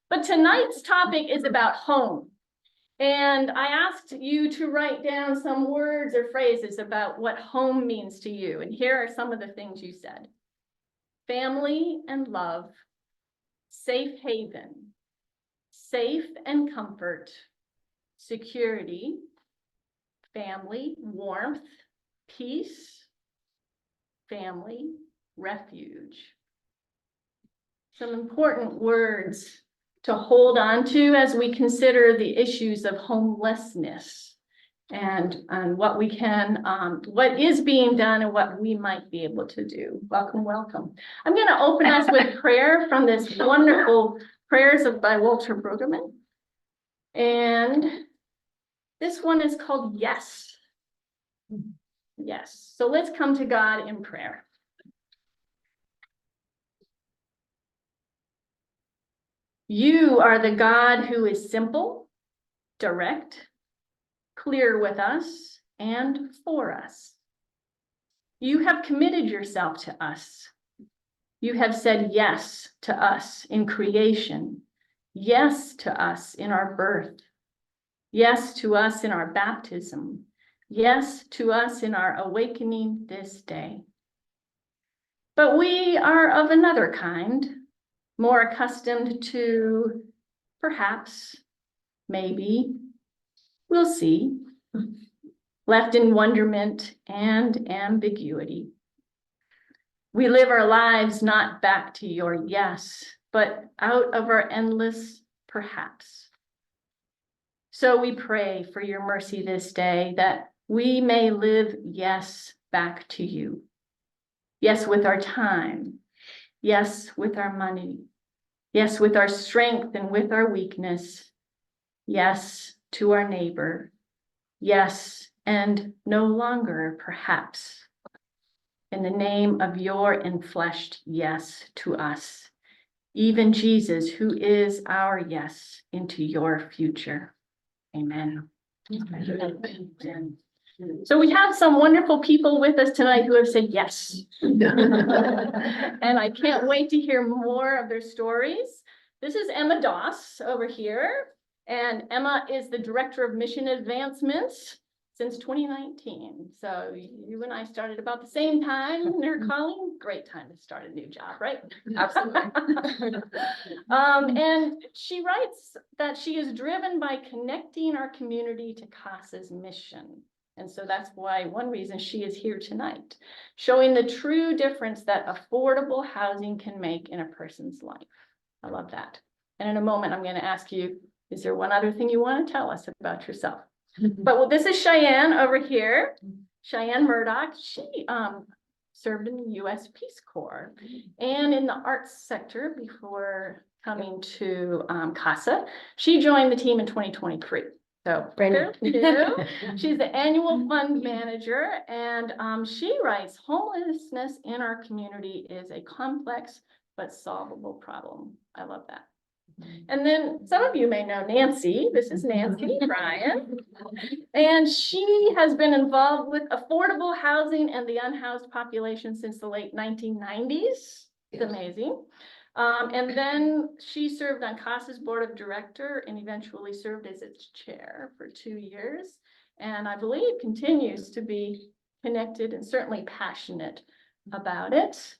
But tonight's topic is about home. And I asked you to write down some words or phrases about what home means to you. And here are some of the things you said. Family and love, safe haven, safe and comfort, security, family, warmth, peace, family, refuge. Some important words to hold on to as we consider the issues of homelessness and what we can, what is being done and what we might be able to do. Welcome, welcome. I'm going to open us with prayer from this wonderful prayers by Walter Brueggemann. And this one is called Yes. Yes. So let's come to God in prayer. You are the God who is simple, direct, clear with us and for us. You have committed yourself to us. You have said yes to us in creation, yes to us in our birth, yes to us in our baptism, yes to us in our awakening this day. But we are of another kind, more accustomed to, perhaps, maybe, we'll see, left in wonderment and ambiguity. We live our lives not back to your yes, but out of our endless perhaps. So we pray for your mercy this day that we may live yes back to you. Yes, with our time. Yes, with our money. Yes, with our strength and with our weakness. Yes, to our neighbor. Yes, and no longer, perhaps. In the name of your enfleshed yes to us, even Jesus, who is our yes into your future. Amen. Amen. So we have some wonderful people with us tonight who have said yes. And I can't wait to hear more of their stories. This is Emma Doss over here. And Emma is the Director of Mission Advancements since 2019. So you and I started about the same time, Nerd Calling. Great time to start a new job, right? Absolutely. And she writes that she is driven by connecting our community to CASA's mission. And so that's why one reason she is here tonight, showing the true difference that affordable housing can make in a person's life. I love that. And in a moment, I'm going to ask you, is there one other thing you want to tell us about yourself? But well, this is Cheyenne over here. Cheyenne Murdoch. She served in the U.S. Peace Corps and in the arts sector before coming to CASA. She joined the team in 2023. So brand new. She's the annual fund manager, and she writes, homelessness in our community is a complex but solvable problem. I love that. And then some of you may know Nancy. This is Nancy Bryan. And she has been involved with affordable housing and the unhoused population since the late 1990s. It's amazing. And then she served on CASA's board of director and eventually served as its chair for 2 years. And I believe continues to be connected and certainly passionate about it.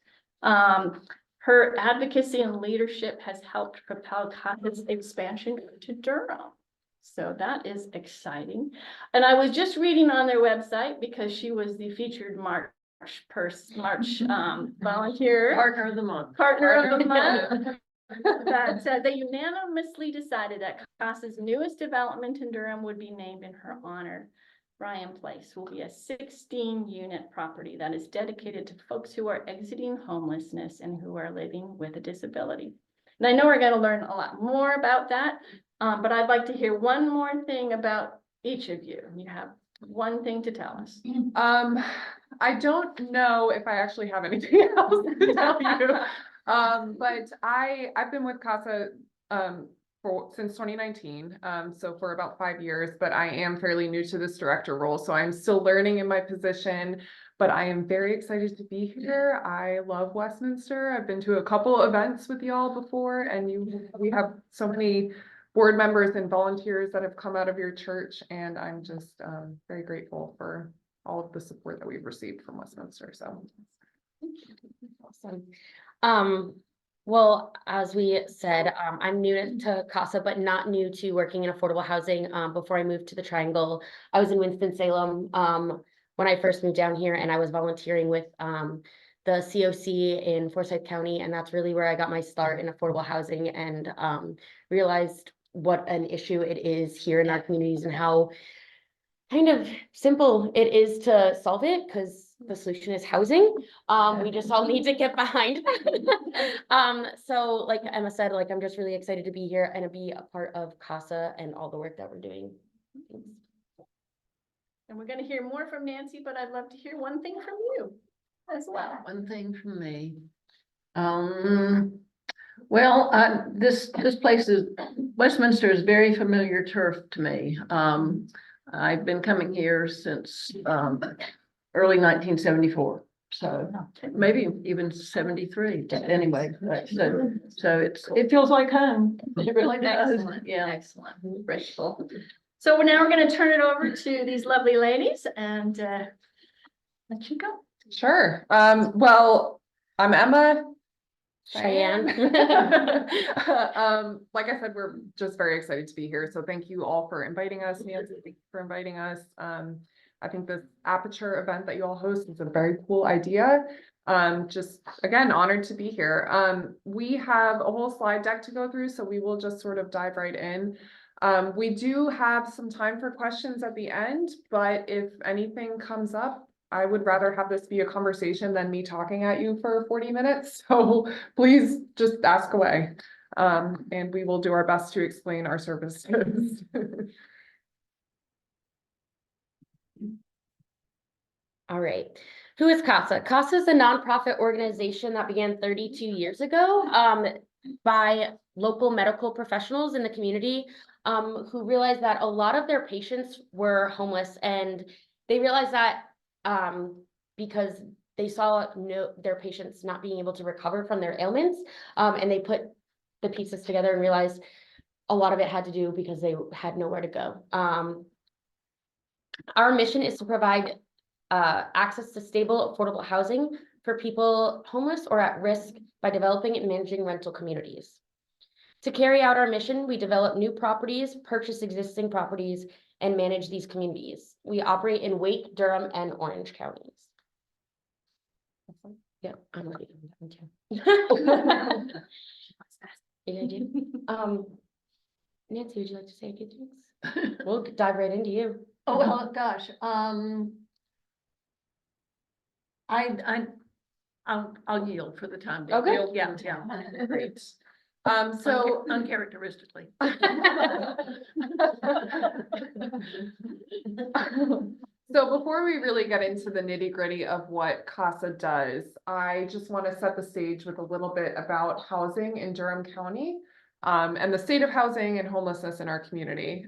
Her advocacy and leadership has helped propel CASA's expansion to Durham. So that is exciting. And I was just reading on their website because she was the featured March volunteer. Partner of the month. Partner of the month. That they unanimously decided that CASA's newest development in Durham would be named in her honor. Bryan Place will be a 16-unit property that is dedicated to folks who are exiting homelessness and who are living with a disability. And I know we're going to learn a lot more about that, but I'd like to hear one more thing about each of you. You have one thing to tell us. I don't know if I actually have anything else to tell you, but I've been with CASA since 2019, so for about 5 years, but I am fairly new to this director role, so I'm still learning in my position. but I am very excited to be here. I love Westminster. I've been to a couple events with y'all before, and we have so many board members and volunteers that have come out of your church, and I'm just very grateful for all of the support that we've received from Westminster, so. Awesome. Well, as we said, I'm new to CASA, but not new to working in affordable housing. Before I moved to the Triangle, I was in Winston-Salem, when I first moved down here, and I was volunteering with, the COC in Forsyth County, and that's really where I got my start in affordable housing and, realized what an issue it is here in our communities and how kind of simple it is to solve it, because the solution is housing. We just all need to get behind. So like Emma said, like, I'm just really excited to be here and to be a part of CASA and all the work that we're doing. Thanks. And we're gonna hear more from Nancy, but I'd love to hear one thing from you as well. One thing from me. Well, this place Westminster is very familiar turf to me. I've been coming here since, early 1974. So maybe even 73, anyway, so it feels like home. It really does. Excellent. Yeah. Excellent. Grateful. So now we're gonna turn it over to these lovely ladies and let you go. Sure. Well, I'm Emma. Cheyenne. Like I said, we're just very excited to be here. So thank you all for inviting us. Nancy, thank you for inviting us. I think this Aperture event that you all host is a very cool idea. Just again, honored to be here. We have a whole slide deck to go through, so we will just sort of dive right in. We do have some time for questions at the end, but if anything comes up, I would rather have this be a conversation than me talking at you for 40 minutes. So please just ask away. And we will do our best to explain our services. All right. Who is CASA? CASA is a nonprofit organization that began 32 years ago by local medical professionals in the community who realized that a lot of their patients were homeless, and they realized that because they saw their patients not being able to recover from their ailments, and they put the pieces together and realized a lot of it had to do because they had nowhere to go. Our mission is to provide access to stable, affordable housing for people homeless or at risk by developing and managing rental communities. To carry out our mission, we develop new properties, purchase existing properties, and manage these communities. We operate in Wake, Durham, and Orange counties. Yep, I'm ready. Yeah, I do. Nancy, would you like to say a few things? We'll dive right into you. Oh, well, gosh, I'll yield for the time being. Okay. Yeah. Great. So uncharacteristically. So before we really get into the nitty-gritty of what CASA does, I just want to set the stage with a little bit about housing in Durham County, and the state of housing and homelessness in our community.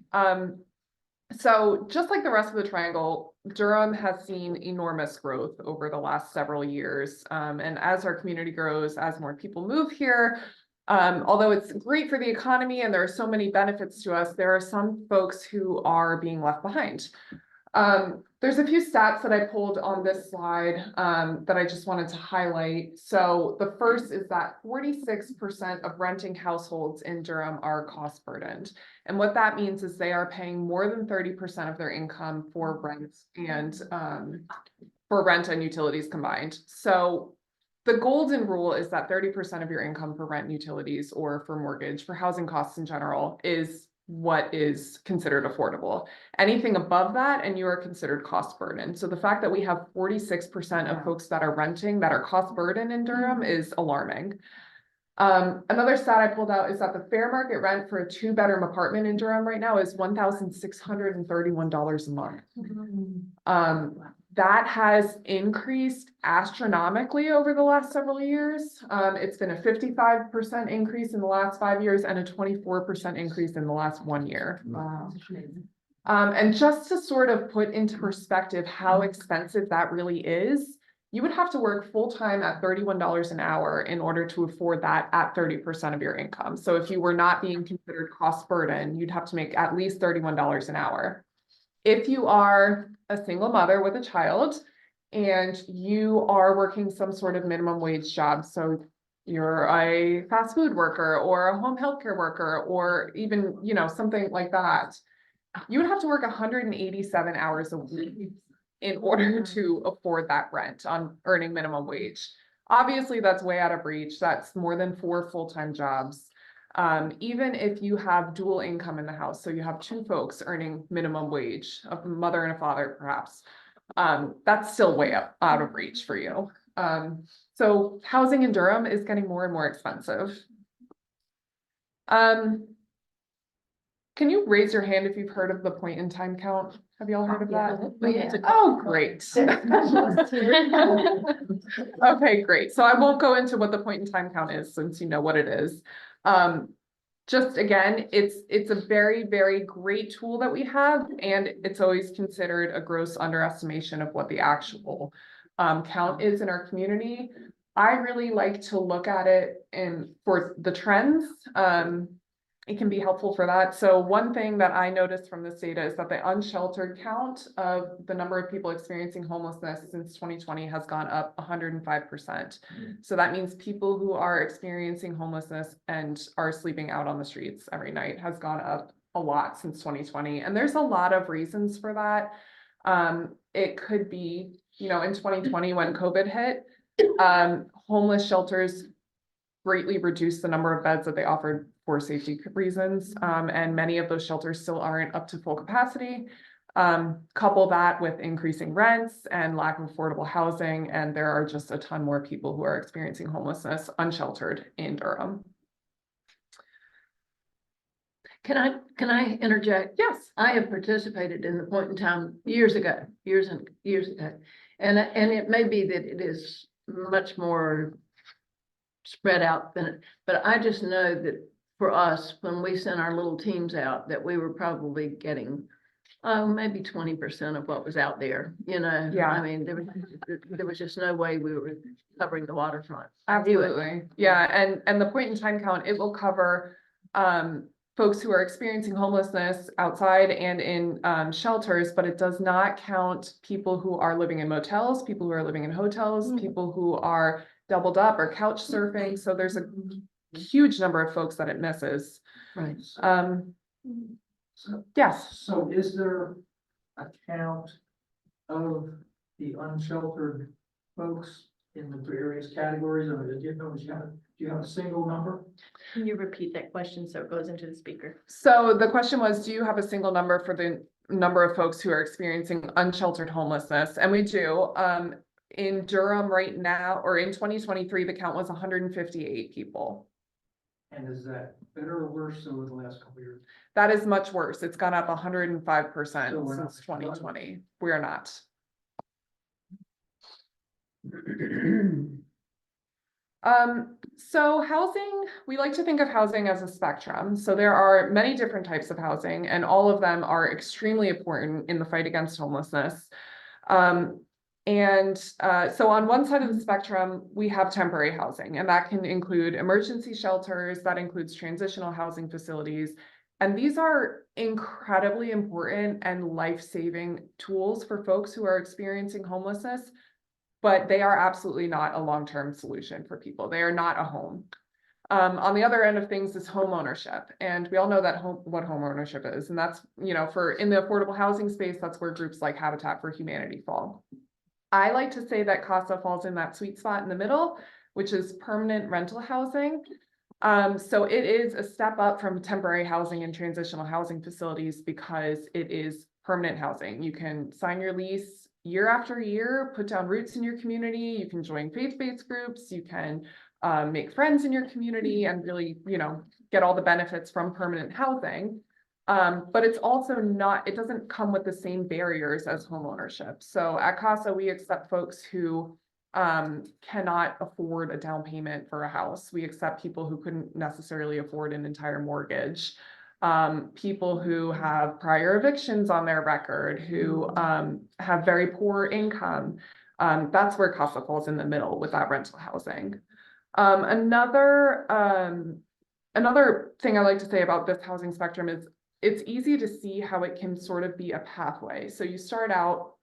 So just like the rest of the Triangle, Durham has seen enormous growth over the last several years. And as our community grows, as more people move here, although it's great for the economy and there are so many benefits to us, there are some folks who are being left behind. There's a few stats that I pulled on this slide that I just wanted to highlight. So the first is that 46% of renting households in Durham are cost burdened. And what that means is they are paying more than 30% of their income for rent and for rent and utilities combined. So the golden rule is that 30% of your income for rent and utilities or for mortgage, for housing costs in general, is what is considered affordable. Anything above that and you are considered cost burden. So the fact that we have 46% of folks that are renting that are cost burden in Durham is alarming. Another stat I pulled out is that the fair market rent for a 2-bedroom apartment in Durham right now is $1,631 a month. That has increased astronomically over the last several years. It's been a 55% increase in the last 5 years and a 24% increase in the last 1 year. Wow. And just to sort of put into perspective how expensive that really is, you would have to work full-time at $31 an hour in order to afford that at 30% of your income. So if you were not being considered cost burden, you'd have to make at least $31 an hour. If you are a single mother with a child and you are working some sort of minimum wage job, so you're a fast food worker or a home healthcare worker, or even, you know, something like that, you would have to work 187 hours a week in order to afford that rent on earning minimum wage. Obviously, that's way out of reach. That's more than 4 full-time jobs. Even if you have dual income in the house, so you have 2 folks earning minimum wage, a mother and a father perhaps, that's still way out of reach for you. So housing in Durham is getting more and more expensive. Can you raise your hand if you've heard of the point in time count? Have you all heard of that? Oh, great. Okay, great. So I won't go into what the point in time count is since you know what it is. Just again, it's a very, very great tool that we have, and it's always considered a gross underestimation of what the actual count is in our community. I really like to look at it and for the trends. It can be helpful for that. So one thing that I noticed from this data is that the unsheltered count of the number of people experiencing homelessness since 2020 has gone up 105%. So that means people who are experiencing homelessness and are sleeping out on the streets every night has gone up a lot since 2020. And there's a lot of reasons for that. It could be, you know, in 2020 when COVID hit, homeless shelters greatly reduced the number of beds that they offered for safety reasons. And many of those shelters still aren't up to full capacity. Couple that with increasing rents and lack of affordable housing, and there are just a ton more people who are experiencing homelessness unsheltered in Durham. Can I interject? Yes. I have participated in the point in time years ago, years ago. And it may be that it is much more spread out than it, but I just know that for us, when we sent our little teams out, that we were probably getting maybe 20% of what was out there, you know? Yeah. I mean, there was just no way we were covering the waterfront. Absolutely. Yeah, and the point in time count, it will cover folks who are experiencing homelessness outside and in shelters, but it does not count people who are living in motels, people who are living in hotels, people who are doubled up or couch surfing. So there's a huge number of folks that it misses. Right. Yes. So is there a count of the unsheltered folks in the various categories? Or do you have a single number? Can you repeat that question so it goes into the speaker? So the question was, do you have a single number for the number of folks who are experiencing unsheltered homelessness? And we do. In Durham right now, or in 2023, the count was 158 people. And is that better or worse over the last couple of years? That is much worse. It's gone up 105% So we're not- since 2020. We are not. So housing, we like to think of housing as a spectrum. So there are many different types of housing, and all of them are extremely important in the fight against homelessness. So on one side of the spectrum, we have temporary housing, and that can include emergency shelters, that includes transitional housing facilities. And these are incredibly important and life-saving tools for folks who are experiencing homelessness, but they are absolutely not a long-term solution for people. They are not a home. On the other end of things is home ownership. And we all know that what home ownership is. And that's, you know, in the affordable housing space, that's where groups like Habitat for Humanity fall. I like to say that CASA falls in that sweet spot in the middle, which is permanent rental housing. So it is a step up from temporary housing and transitional housing facilities because it is permanent housing. You can sign your lease year after year, put down roots in your community. You can join faith-based groups. You can make friends in your community and really, you know, get all the benefits from permanent housing. But it's also not, it doesn't come with the same barriers as home ownership. So at CASA, we accept folks who cannot afford a down payment for a house. We accept people who couldn't necessarily afford an entire mortgage. People who have prior evictions on their record, who have very poor income. That's where Casa falls in the middle with that rental housing. Another thing I like to say about this housing spectrum is it's easy to see how it can sort of be a pathway. So you start out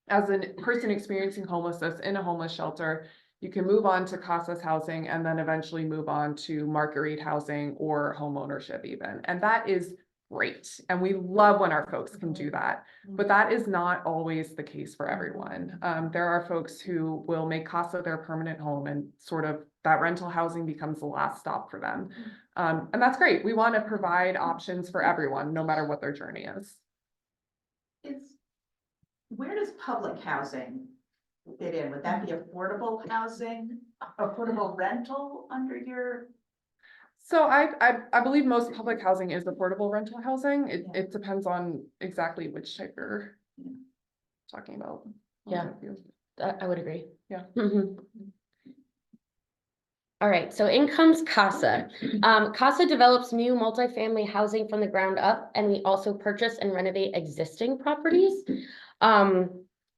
as a person experiencing homelessness in a homeless shelter, you can move on to Casa's housing and then eventually move on to market rate housing or home ownership even. And that is great. And we love when our folks can do that, but that is not always the case for everyone. There are folks who will make Casa their permanent home and sort of that rental housing becomes the last stop for them. And that's great. We want to provide options for everyone, no matter what their journey is. Where does public housing fit in? Would that be affordable housing, affordable rental under your? So I believe most public housing is affordable rental housing. It depends on exactly which type you're talking about. Yeah. I would agree. Yeah. Mhm. All right, so in comes Casa. Casa develops new multifamily housing from the ground up, and we also purchase and renovate existing properties.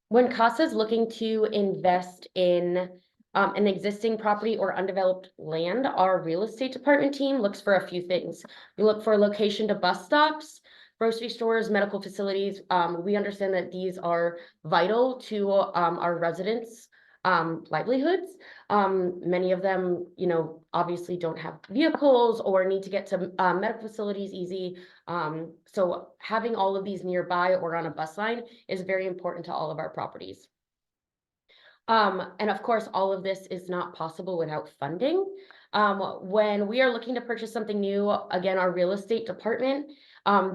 When Casa is looking to invest in an existing property or undeveloped land, our real estate department team looks for a few things. We look for location to bus stops, grocery stores, medical facilities. We understand that these are vital to our residents' livelihoods. Many of them, you know, obviously don't have vehicles or need to get to medical facilities easy. So having all of these nearby or on a bus line is very important to all of our properties. And of course, all of this is not possible without funding. When we are looking to purchase something new, again, our real estate department,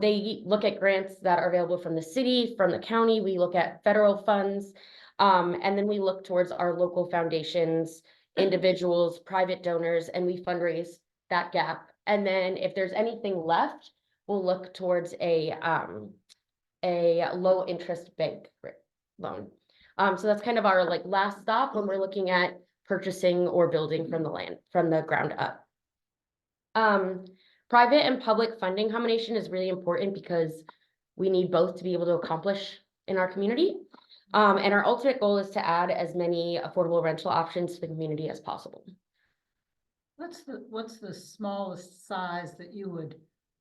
they look at grants that are available from the city, from the county. We look at federal funds. And then we look towards our local foundations, individuals, private donors, and we fundraise that gap. And then if there's anything left, we'll look towards a low interest bank loan. So that's kind of our like last stop when we're looking at purchasing or building from the ground up. Private and public funding combination is really important because we need both to be able to accomplish in our community. And our ultimate goal is to add as many affordable rental options to the community as possible. What's the smallest size that you would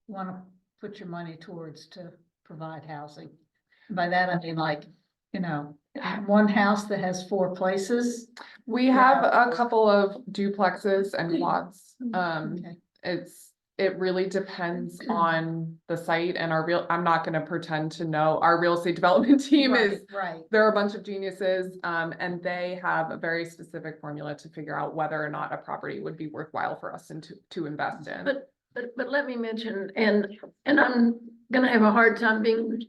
want to put your money towards to provide housing? By that, I mean like, you know, one house that has 4 places. We have a couple of duplexes and quads. Okay. It really depends on the site and I'm not gonna pretend to know, our real estate development team is, Right. they're a bunch of geniuses, and they have a very specific formula to figure out whether or not a property would be worthwhile for us to invest in. But let me mention, and I'm gonna have a hard time being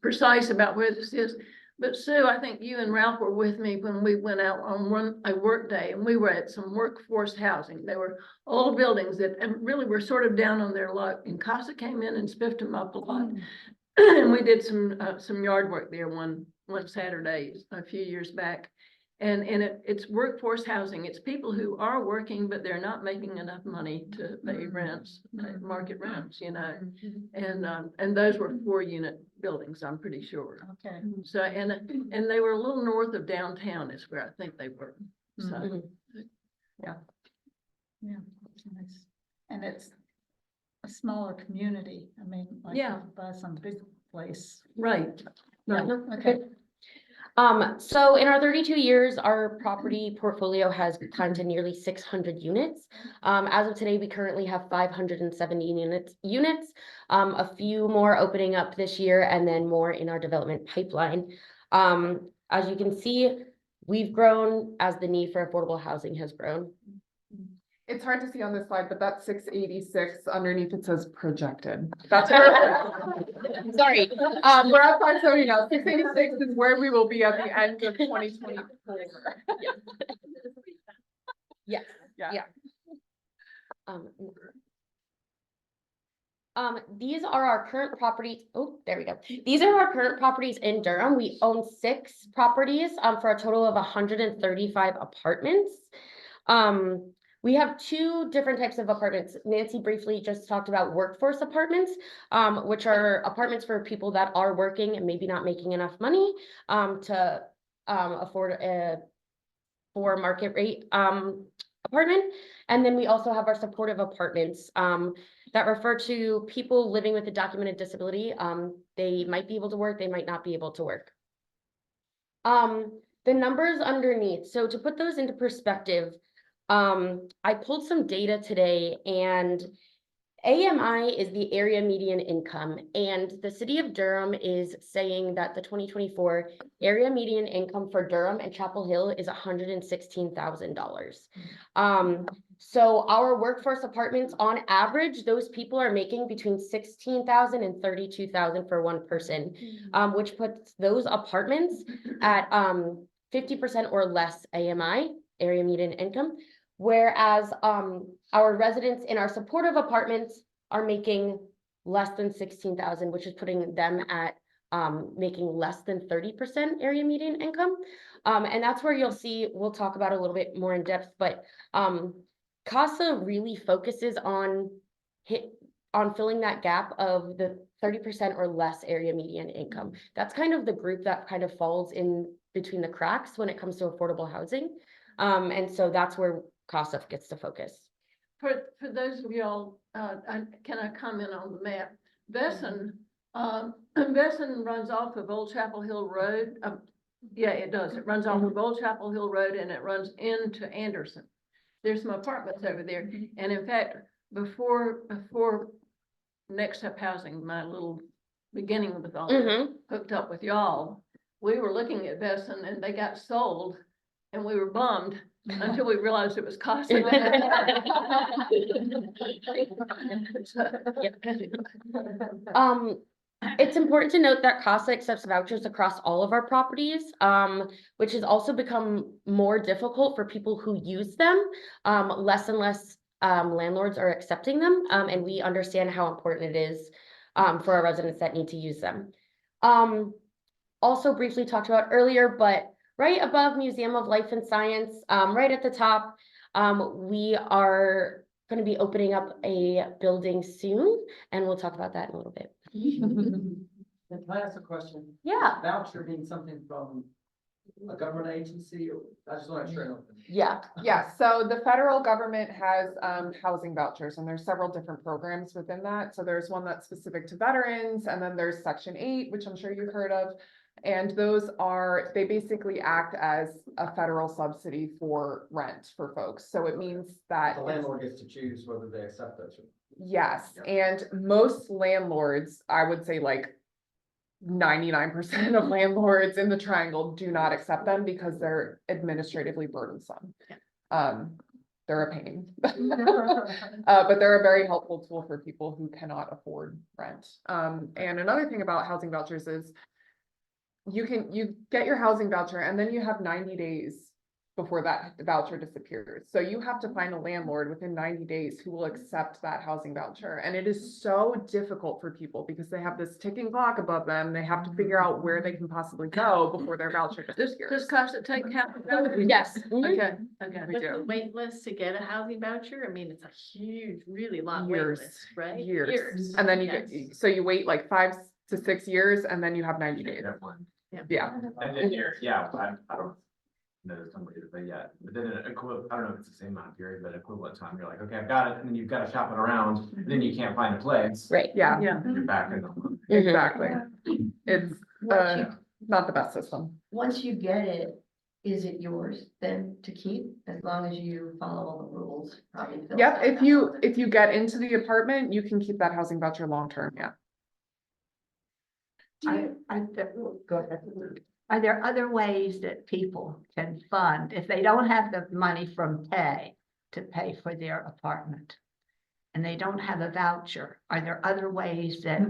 precise about where this is. But Sue, I think you and Ralph were with me when we went out on a work day, and we were at some workforce housing. They were old buildings that really were sort of down on their luck, and Casa came in and spiffed them up a lot. And we did some yard work there one Saturday a few years back. And it's workforce housing. It's people who are working, but they're not making enough money to pay rents, market rents, you know. And those were 4-unit buildings, I'm pretty sure. Okay. So, and they were a little north of downtown is where I think they were. So, Mhm. Yeah, that's nice. And it's a smaller community. I mean, like Yeah. by some big place. right. Right. Okay. So in our 32 years, our property portfolio has climbed to nearly 600 units. As of today, we currently have 570 units, a few more opening up this year and then more in our development pipeline. As you can see, we've grown as the need for affordable housing has grown. It's hard to see on this slide, but that 686 underneath it says projected. That's where. Sorry. We're at 570 now. 686 is where we will be at the end of 2024. Yes. Yeah. These are our current properties. Oh, there we go. These are our current properties in Durham. We own 6 properties for a total of 135 apartments. We have two different types of apartments. Nancy briefly just talked about workforce apartments, which are apartments for people that are working and maybe not making enough money to afford a for market rate apartment. And then we also have our supportive apartments that refer to people living with a documented disability. They might be able to work, they might not be able to work. The numbers underneath, so to put those into perspective, I pulled some data today, and AMI is the area median income, and the city of Durham is saying that the 2024 area median income for Durham and Chapel Hill is $116,000. So our workforce apartments, on average, those people are making between $16,000 and $32,000 for one person, which puts those apartments at 50% or less AMI, area median income. Whereas our residents in our supportive apartments are making less than 16,000, which is putting them at making less than 30% area median income. And that's where you'll see, we'll talk about a little bit more in depth, but CASA really focuses on filling that gap of the 30% or less area median income. That's kind of the group that kind of falls in between the cracks when it comes to affordable housing. And so that's where CASA gets to focus. For those of y'all, can I comment on the map? Besson runs off of Old Chapel Hill Road. Yeah, it does. It runs off of Old Chapel Hill Road and it runs into Anderson. There's some apartments over there. And in fact, before Next Step Housing, my little beginning with all this, hooked up with y'all, we were looking at Besson and they got sold and we were bummed until we realized it was costing. It's important to note that CASA accepts vouchers across all of our properties, which has also become more difficult for people who use them. Less and less landlords are accepting them, and we understand how important it is for our residents that need to use them. Also briefly talked about earlier, but right above Museum of Life and Science, right at the top, we are going to be opening up a building soon, and we'll talk about that in a little bit. Can I ask a question? Yeah. Voucher means something from a government agency, or I just want to try to. Yeah. Yeah, so the federal government has housing vouchers, and there's several different programs within that. So there's one that's specific to veterans, and then there's Section 8, which I'm sure you've heard of. And those they basically act as a federal subsidy for rent for folks. So it means that The landlord gets to choose whether they accept those. yes, and most landlords, I would say like 99% of landlords in the triangle do not accept them because they're administratively burdensome. They're a pain. But they're a very helpful tool for people who cannot afford rent. And another thing about housing vouchers is you get your housing voucher and then you have 90 days before that voucher disappears. So you have to find a landlord within 90 days who will accept that housing voucher. And it is so difficult for people because they have this ticking clock above them. They have to figure out where they can possibly go before their voucher Does disappears. CASA take half? Yes. Okay, okay. We With the do. wait list to get a housing voucher, I mean, it's a huge, really long wait Years, list, right? years. And then so you wait like 5 to 6 years and then you have 90 days. Yeah. And then you're, yeah, I don't know somebody, but yeah, but then an equivalent, I don't know if it's the same amount of period, but equivalent time, you're like, okay, I've got it, and then you've got to shop it around, then you can't find a place. Right. Yeah, Yeah. You're back in the. exactly. It's Once you, not the best system. once you get it, is it yours then to keep as long as you follow all the rules? Probably fill Yep, stuff if out. you get into the apartment, you can keep that housing voucher long-term, yeah. Go ahead. Are there other ways that people can fund if they don't have the money from pay to pay for their apartment? And they don't have a voucher, are there other ways that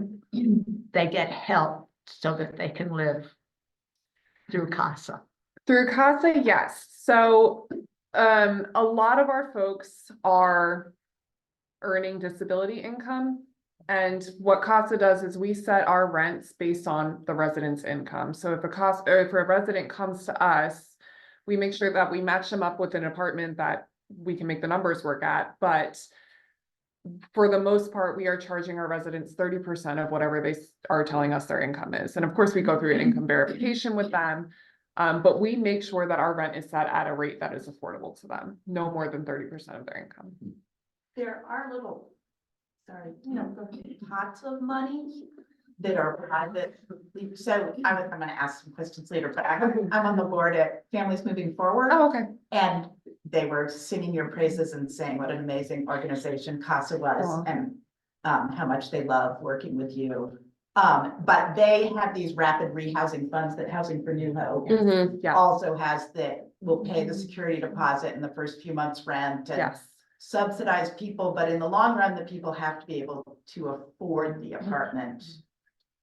they get help so that they can live through CASA? Through CASA, yes. So a lot of our folks are earning disability income. And what CASA does is we set our rents based on the resident's income. So if a resident comes to us, we make sure that we match them up with an apartment that we can make the numbers work at, but for the most part, we are charging our residents 30% of whatever they are telling us their income is. And of course, we go through an income verification with them. But we make sure that our rent is set at a rate that is affordable to them, no more than 30% of their income. There are little, sorry, pots of money that are private. So I'm gonna ask some questions later, but I'm on the board at Families Moving Forward. Oh, okay. And they were singing your praises and saying what an amazing organization CASA was Aw. and how much they love working with you. But they have these rapid rehousing funds that Housing for New Hope Mhm. Yeah. also has that will pay the security deposit in the first few months' rent and Yes. subsidize people, but in the long run, the people have to be able to afford the apartment.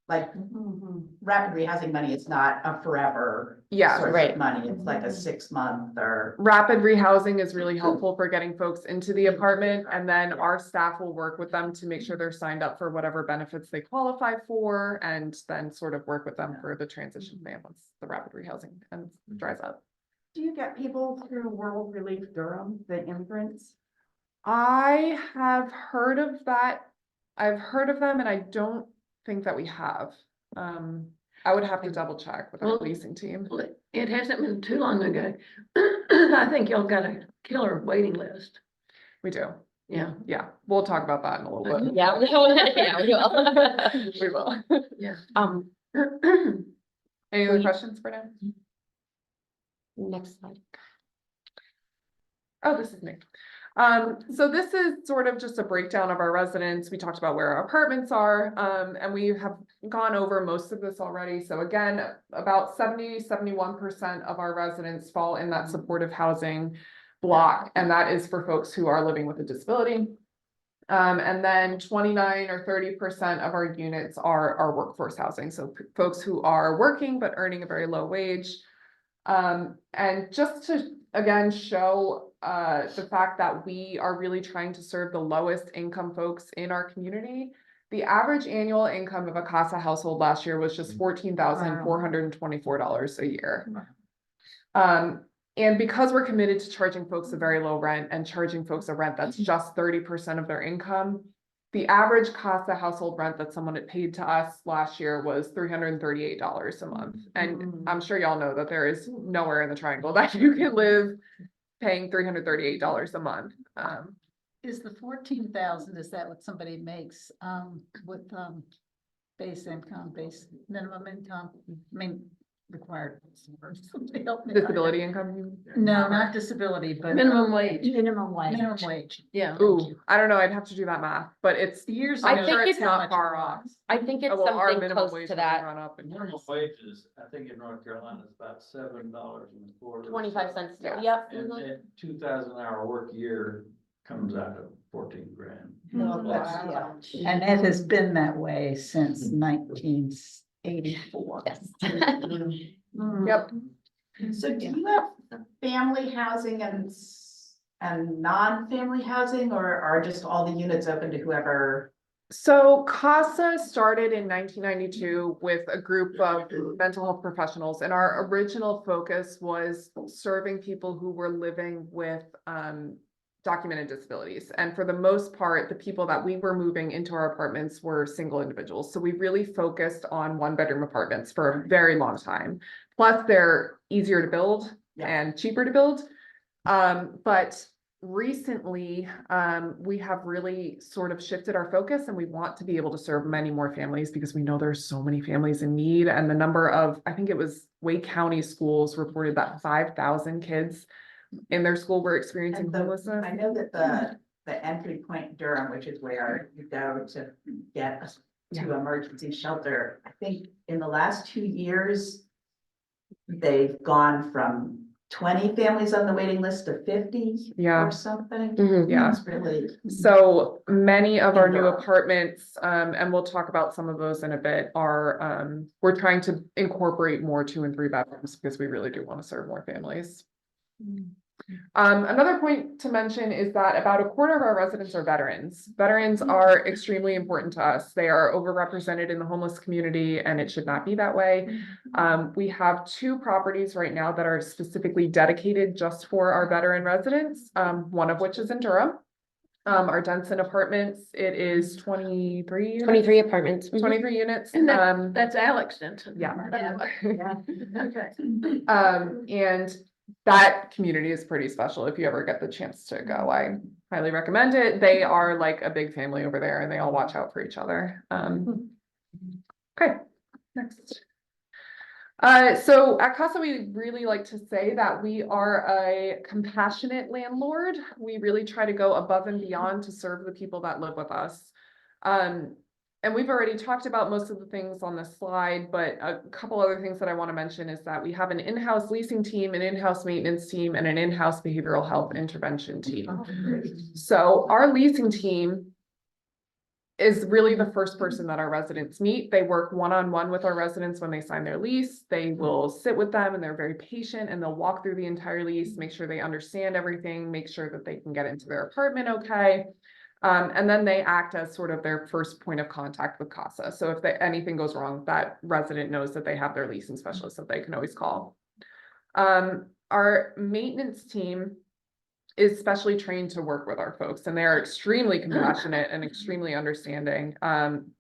Like rapid rehousing money is not a forever Yeah, source right. of money. It's like a 6 month or. Rapid rehousing is really helpful for getting folks into the apartment, and then our staff will work with them to make sure they're signed up for whatever benefits they qualify for, and then sort of work with them for the transition plan once the rapid rehousing dries up. Do you get people through World Relief Durham, the immigrants? I have heard of that. I've heard of them, and I don't think that we have. I would have to double check with our Well, leasing team. It hasn't been too long ago. I think y'all got a killer waiting list. We do. Yeah. Yeah, we'll talk about that in a little bit. Yeah, yeah, we will. We will. Yeah. Any other questions for now? Next slide. Oh, this is me. So this is sort of just a breakdown of our residents. We talked about where our apartments are, and we have gone over most of this already. So again, about 71% of our residents fall in that supportive housing block, and that is for folks who are living with a disability. And then 29 or 30% of our units are workforce housing. So folks who are working but earning a very low wage. And just to, again, show the fact that we are really trying to serve the lowest income folks in our community. The average annual income of a CASA household last year was just $14,424 a year. And because we're committed to charging folks a very low rent and charging folks a rent that's just 30% of their income, the average CASA household rent that someone had paid to us last year was $338 a month. And I'm sure y'all know that there is nowhere in the triangle that you can live paying $338 a month. Is the 14,000, is that what somebody makes, with, base income, base minimum income? I mean, required. Somebody help me. Disability income? you mean? No, not disability, but. Minimum wage. Minimum wage. Minimum wage. Yeah. Ooh, I don't know, I'd have to do that math, but it's, Years I ago, think that's it's how not much it far off. was. I think it's well, our something minimum close wage to hasn't that, gone up in Minimum wages, I think in North Carolina is about $7.25. 25 cents still, Yeah. yep. And mhm. then 2,000-hour work year comes out of 14 grand. Wow. And it has been that way since 1984. Yes. Yep. So do you have family housing and non-family housing, or are just all the units open to whoever? So CASA started in 1992 with a group of mental health professionals, and our original focus was serving people who were living with documented disabilities. And for the most part, the people that we were moving into our apartments were single individuals. So we really focused on 1-bedroom apartments for a very long time. Plus, they're easier to build and cheaper to build. But recently, we have really sort of shifted our focus, and we want to be able to serve many more families because we know there's so many families in need. And the number of, I think it was Wake County schools reported that 5,000 kids in their school were experiencing And homelessness. I know that the entry point Durham, which is where you go to get to emergency shelter, I think in the last 2 years, they've gone from 20 families on the waiting list to 50 Yeah. or something. Mhm. Yeah. It's really. So many of our new Durham. apartments, and we'll talk about some of those in a bit, are, we're trying to incorporate more 2 and 3 bedrooms because we really do want to serve more families. Another point to mention is that about a quarter of our residents are veterans. Veterans are extremely important to us. They are overrepresented in the homeless community, and it should not be that way. We have 2 properties right now that are specifically dedicated just for our veteran residents, one of which is in Durham. Our Denson Apartments, it is 23 units. 23 apartments. 23 units. And that's Alex Denton. Yeah. Okay. And that community is pretty special. If you ever get the chance to go, I highly recommend it. They are like a big family over there and they all watch out for each other. Okay, next. So at Casa, we really like to say that we are a compassionate landlord. We really try to go above and beyond to serve the people that live with us. And we've already talked about most of the things on this slide, but a couple other things that I want to mention is that we have an in-house leasing team, an in-house maintenance team, and an in-house behavioral health intervention team. So our leasing team is really the first person that our residents meet. They work one-on-one with our residents when they sign their lease. They will sit with them and they're very patient and they'll walk through the entire lease, make sure they understand everything, make sure that they can get into their apartment okay. And then they act as sort of their first point of contact with Casa. So if anything goes wrong, that resident knows that they have their leasing specialist that they can always call. Our maintenance team is specially trained to work with our folks, and they are extremely compassionate and extremely understanding.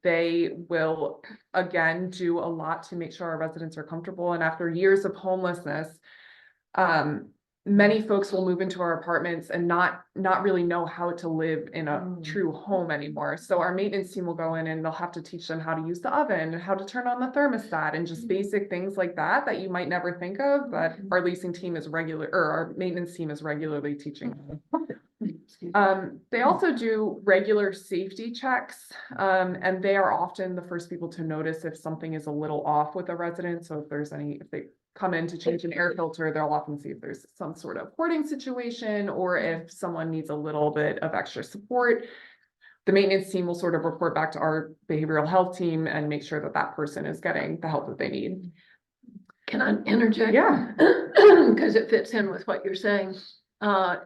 They will, again, do a lot to make sure our residents are comfortable. And after years of homelessness, many folks will move into our apartments and not really know how to live in a true home anymore. So our maintenance team will go in and they'll have to teach them how to use the oven and how to turn on the thermostat and just basic things like that you might never think of, but our leasing team is our maintenance team is regularly teaching them. They also do regular safety checks, and they are often the first people to notice if something is a little off with a resident. So if they come in to change an air filter, they'll often see if there's some sort of hoarding situation or if someone needs a little bit of extra support. The maintenance team will sort of report back to our behavioral health team and make sure that that person is getting the help that they need. Can I interject? Yeah. Because it fits in with what you're saying. I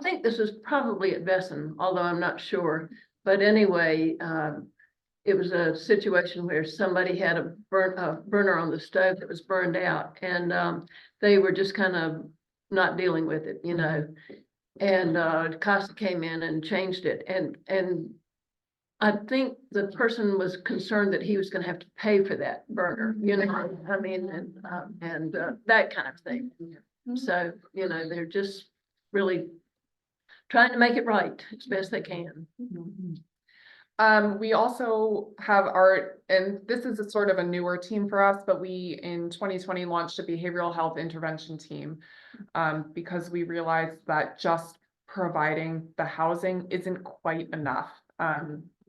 think this is probably at Besson, although I'm not sure. But anyway, it was a situation where somebody had a burner on the stove that was burned out, and they were just kind of not dealing with it, you know. And Casa came in and changed it, and I think the person was concerned that he was going to have to pay for that burner, you know. I mean, and that kind of thing. So, you know, they're just really trying to make it right as best they can. We also have and this is a sort of a newer team for us, but we in 2020 launched a behavioral health intervention team because we realized that just providing the housing isn't quite enough.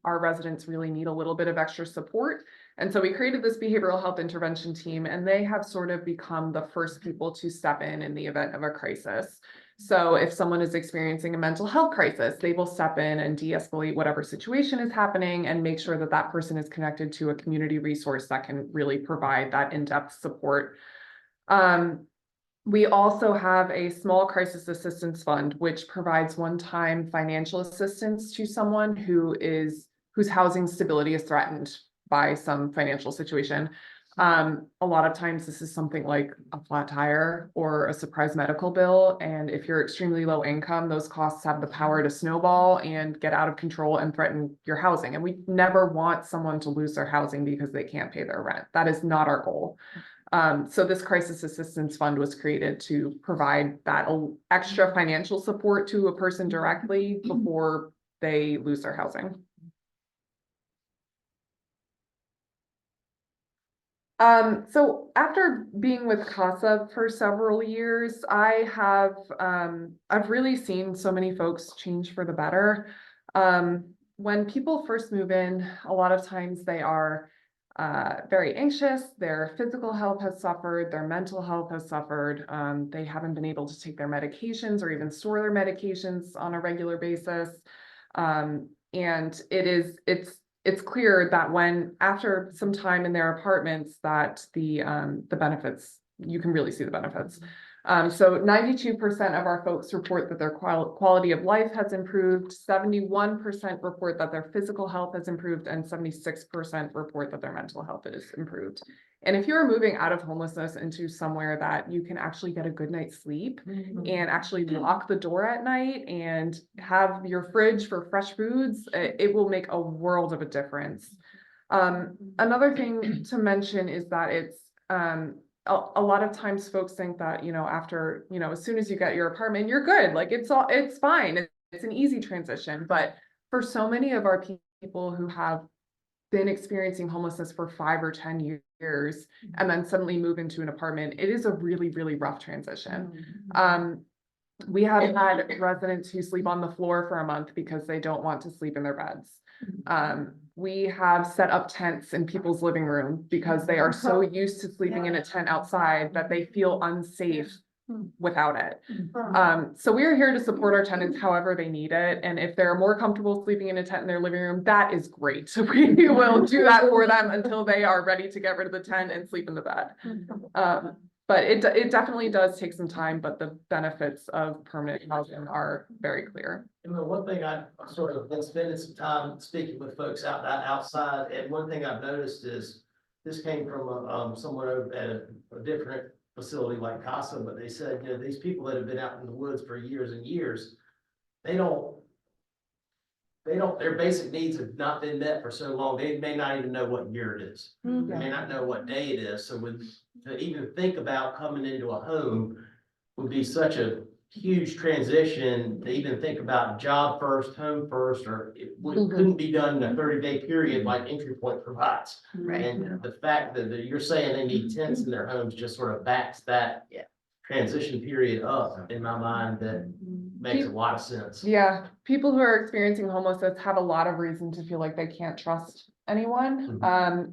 Our residents really need a little bit of extra support. And so we created this behavioral health intervention team, and they have sort of become the first people to step in the event of a crisis. So if someone is experiencing a mental health crisis, they will step in and de-escalate whatever situation is happening and make sure that that person is connected to a community resource that can really provide that in-depth support. We also have a small crisis assistance fund, which provides one-time financial assistance to someone whose housing stability is threatened by some financial situation. A lot of times this is something like a flat tire or a surprise medical bill. And if you're extremely low income, those costs have the power to snowball and get out of control and threaten your housing. And we never want someone to lose their housing because they can't pay their rent. That is not our goal. So this crisis assistance fund was created to provide that extra financial support to a person directly before they lose their housing. So after being with Casa for several years, I've really seen so many folks change for the better. When people first move in, a lot of times they are very anxious, their physical health has suffered, their mental health has suffered. They haven't been able to take their medications or even store their medications on a regular basis. And it's clear that when after some time in their apartments that the benefits, you can really see the benefits. So 92% of our folks report that their quality of life has improved, 71% report that their physical health has improved, and 76% report that their mental health is improved. And if you're moving out of homelessness into somewhere that you can actually get a good night's sleep and actually lock the door at night and have your fridge for fresh foods, it will make a world of a difference. Another thing to mention is that it's, a lot of times folks think that, after, as soon as you get your apartment, you're good, like it's fine. It's an easy transition, but for so many of our people who have been experiencing homelessness for 5 or 10 years and then suddenly move into an apartment, it is a really, really rough transition. We have had residents who sleep on the floor for a month because they don't want to sleep in their beds. We have set up tents in people's living room because they are so used to sleeping in a tent outside that they feel unsafe without it. So we are here to support our tenants however they need it. And if they're more comfortable sleeping in a tent in their living room, that is great. So we will do that for them until they are ready to get rid of the tent and sleep in the bed. But it definitely does take some time, but the benefits of permanent housing are very clear. And the one thing I sort of been spending some time speaking with folks outside, and one thing I've noticed is this came from someone over at a different facility like Casa, but they said, these people that have been out in the woods for years and years, their basic needs have not been met for so long, they may not even know what year it is. They may not know what day it is, so to even think about coming into a home would be such a huge transition to even think about job first, home first, or it couldn't be done in a 30-day period like Entry Point provides. And the fact that you're saying they need tents in their homes just sort of backs that transition period up in my mind. That makes a lot of sense. Yeah, people who are experiencing homelessness have a lot of reason to feel like they can't trust anyone.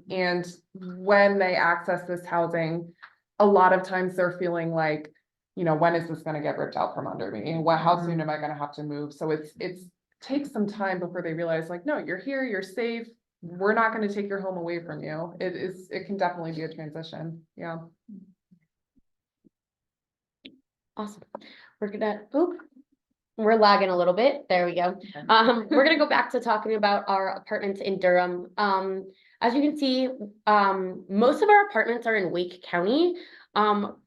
And when they access this housing, a lot of times they're feeling like, when is this going to get ripped out from under me? And how soon am I going to have to move? So it takes some time before they realize, like, no, you're here, you're safe. We're not going to take your home away from you. It can definitely be a transition. Yeah. Awesome. We're lagging a little bit. There we go. We're gonna go back to talking about our apartments in Durham. As you can see, most of our apartments are in Wake County.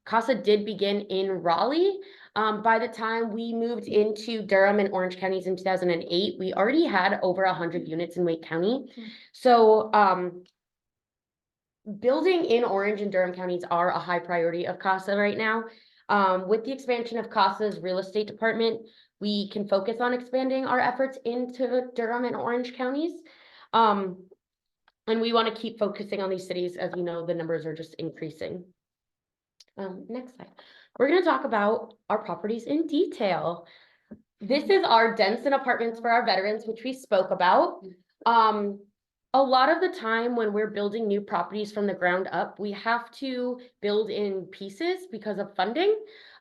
Casa did begin in Raleigh. By the time we moved into Durham and Orange counties in 2008, we already had over 100 units in Wake County. So building in Orange and Durham counties are a high priority of Casa right now. With the expansion of Casa's real estate department, we can focus on expanding our efforts into Durham and Orange counties. And we want to keep focusing on these cities. As you know, the numbers are just increasing. Next slide. We're going to talk about our properties in detail. This is our Denson apartments for our veterans, which we spoke about. A lot of the time when we're building new properties from the ground up, we have to build in pieces because of funding.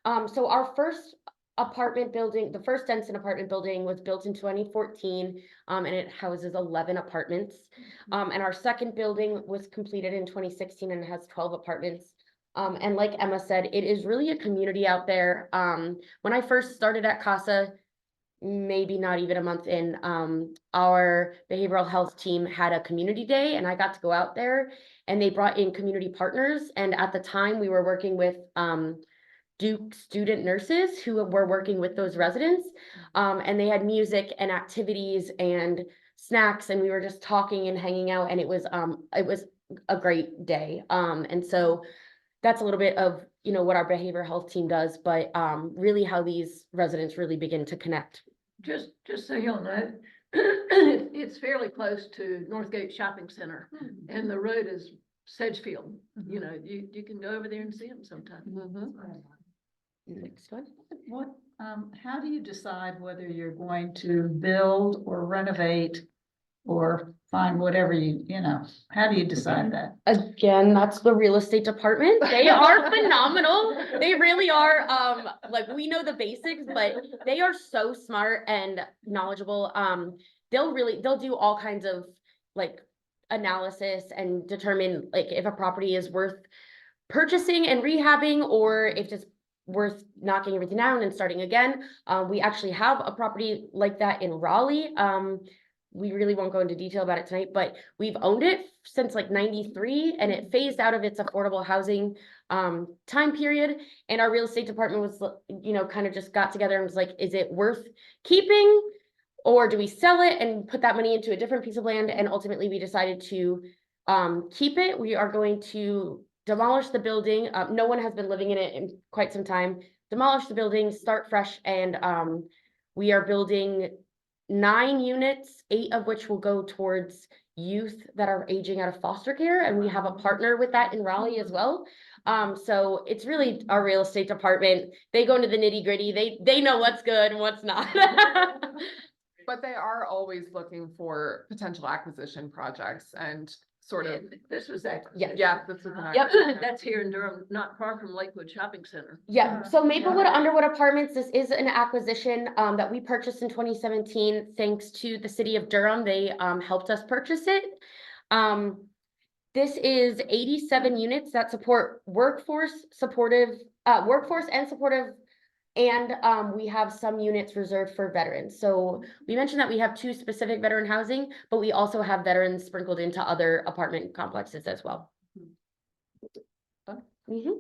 So our first apartment building, the first Denson apartment building was built in 2014, and it houses 11 apartments. And our second building was completed in 2016 and has 12 apartments. And like Emma said, it is really a community out there. When I first started at Casa, maybe not even a month in, our behavioral health team had a community day and I got to go out there and they brought in community partners. And at the time we were working with Duke student nurses who were working with those residents. And they had music and activities and snacks and we were just talking and hanging out and it was a great day. And so that's a little bit of what our behavioral health team does, but really how these residents really begin to connect. Just so you'll know, it's fairly close to Northgate Shopping Center and the road is Sedgefield. You can go over there and see them sometime. Next one. What, how do you decide whether you're going to build or renovate or find whatever how do you decide that? Again, that's the real estate department. They are phenomenal. They really are. Like we know the basics, but they are so smart and knowledgeable. They'll do all kinds of like analysis and determine like if a property is worth purchasing and rehabbing or if just worth knocking everything down and starting again. We actually have a property like that in Raleigh. We really won't go into detail about it tonight, but we've owned it since like 93 and it phased out of its affordable housing time period. And our real estate department was, you know, kind of just got together and was like, is it worth keeping? Or do we sell it and put that money into a different piece of land? And ultimately we decided to keep it. We are going to demolish the building. No one has been living in it in quite some time. Demolish the building, start fresh, and we are building 9 units, 8 of which will go towards youth that are aging out of foster care, and we have a partner with that in Raleigh as well. So it's really our real estate department. They go into the nitty-gritty. They know what's good and what's not. But they are always looking for potential acquisition projects and sort of, This was that. yeah, this is an Yep. acquisition. That's here in Durham, not far from Lakewood Shopping Center. Yeah, so Maplewood Underwood Apartments, this is an acquisition that we purchased in 2017, thanks to the city of Durham. They helped us purchase it. This is 87 units that support workforce and supportive. And we have some units reserved for veterans. So we mentioned that we have 2 specific veteran housing, but we also have veterans sprinkled into other apartment complexes as well. Mhm.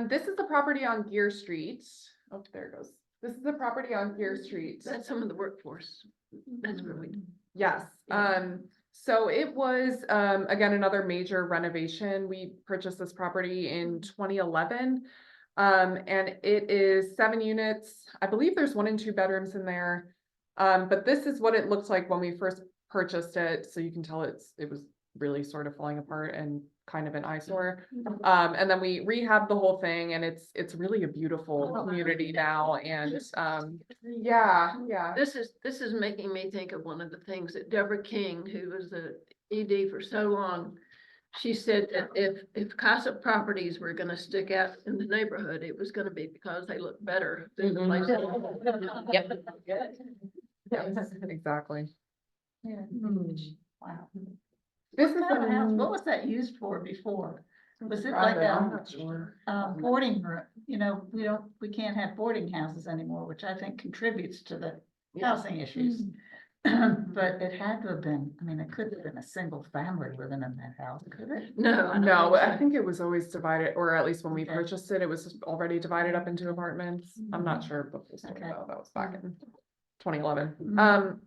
This is the property on Gear Street. Oh, there it goes. This is the property on Gear Street. That's some of the workforce. That's really. Yes, so it was, again, another major renovation. We purchased this property in 2011. And it is 7 units. I believe there's 1 and 2 bedrooms in there. But this is what it looked like when we first purchased it. So you can tell it was really sort of falling apart and kind of an eyesore. And then we rehabbed the whole thing, and it's really a beautiful community now. And yeah. This is making me think of one of the things that Deborah King, who was the ED for so long, she said that if Casa Properties were gonna stick out in the neighborhood, it was gonna be because they look better than the place. Yep. Yes, exactly. Wow. This What is kind of house, a what was that used for before? Was it private, like I'm a not sure. boarding room? You know, we can't have boarding houses anymore, which I think contributes to the housing issues. But it had to have been, I mean, it couldn't have been a single family living in that house, could it? No, I don't No, think I so. think it was always divided, or at least when we Okay. purchased it, it was already divided up into apartments. I'm not sure, but Okay. that was back in 2011. Mhm.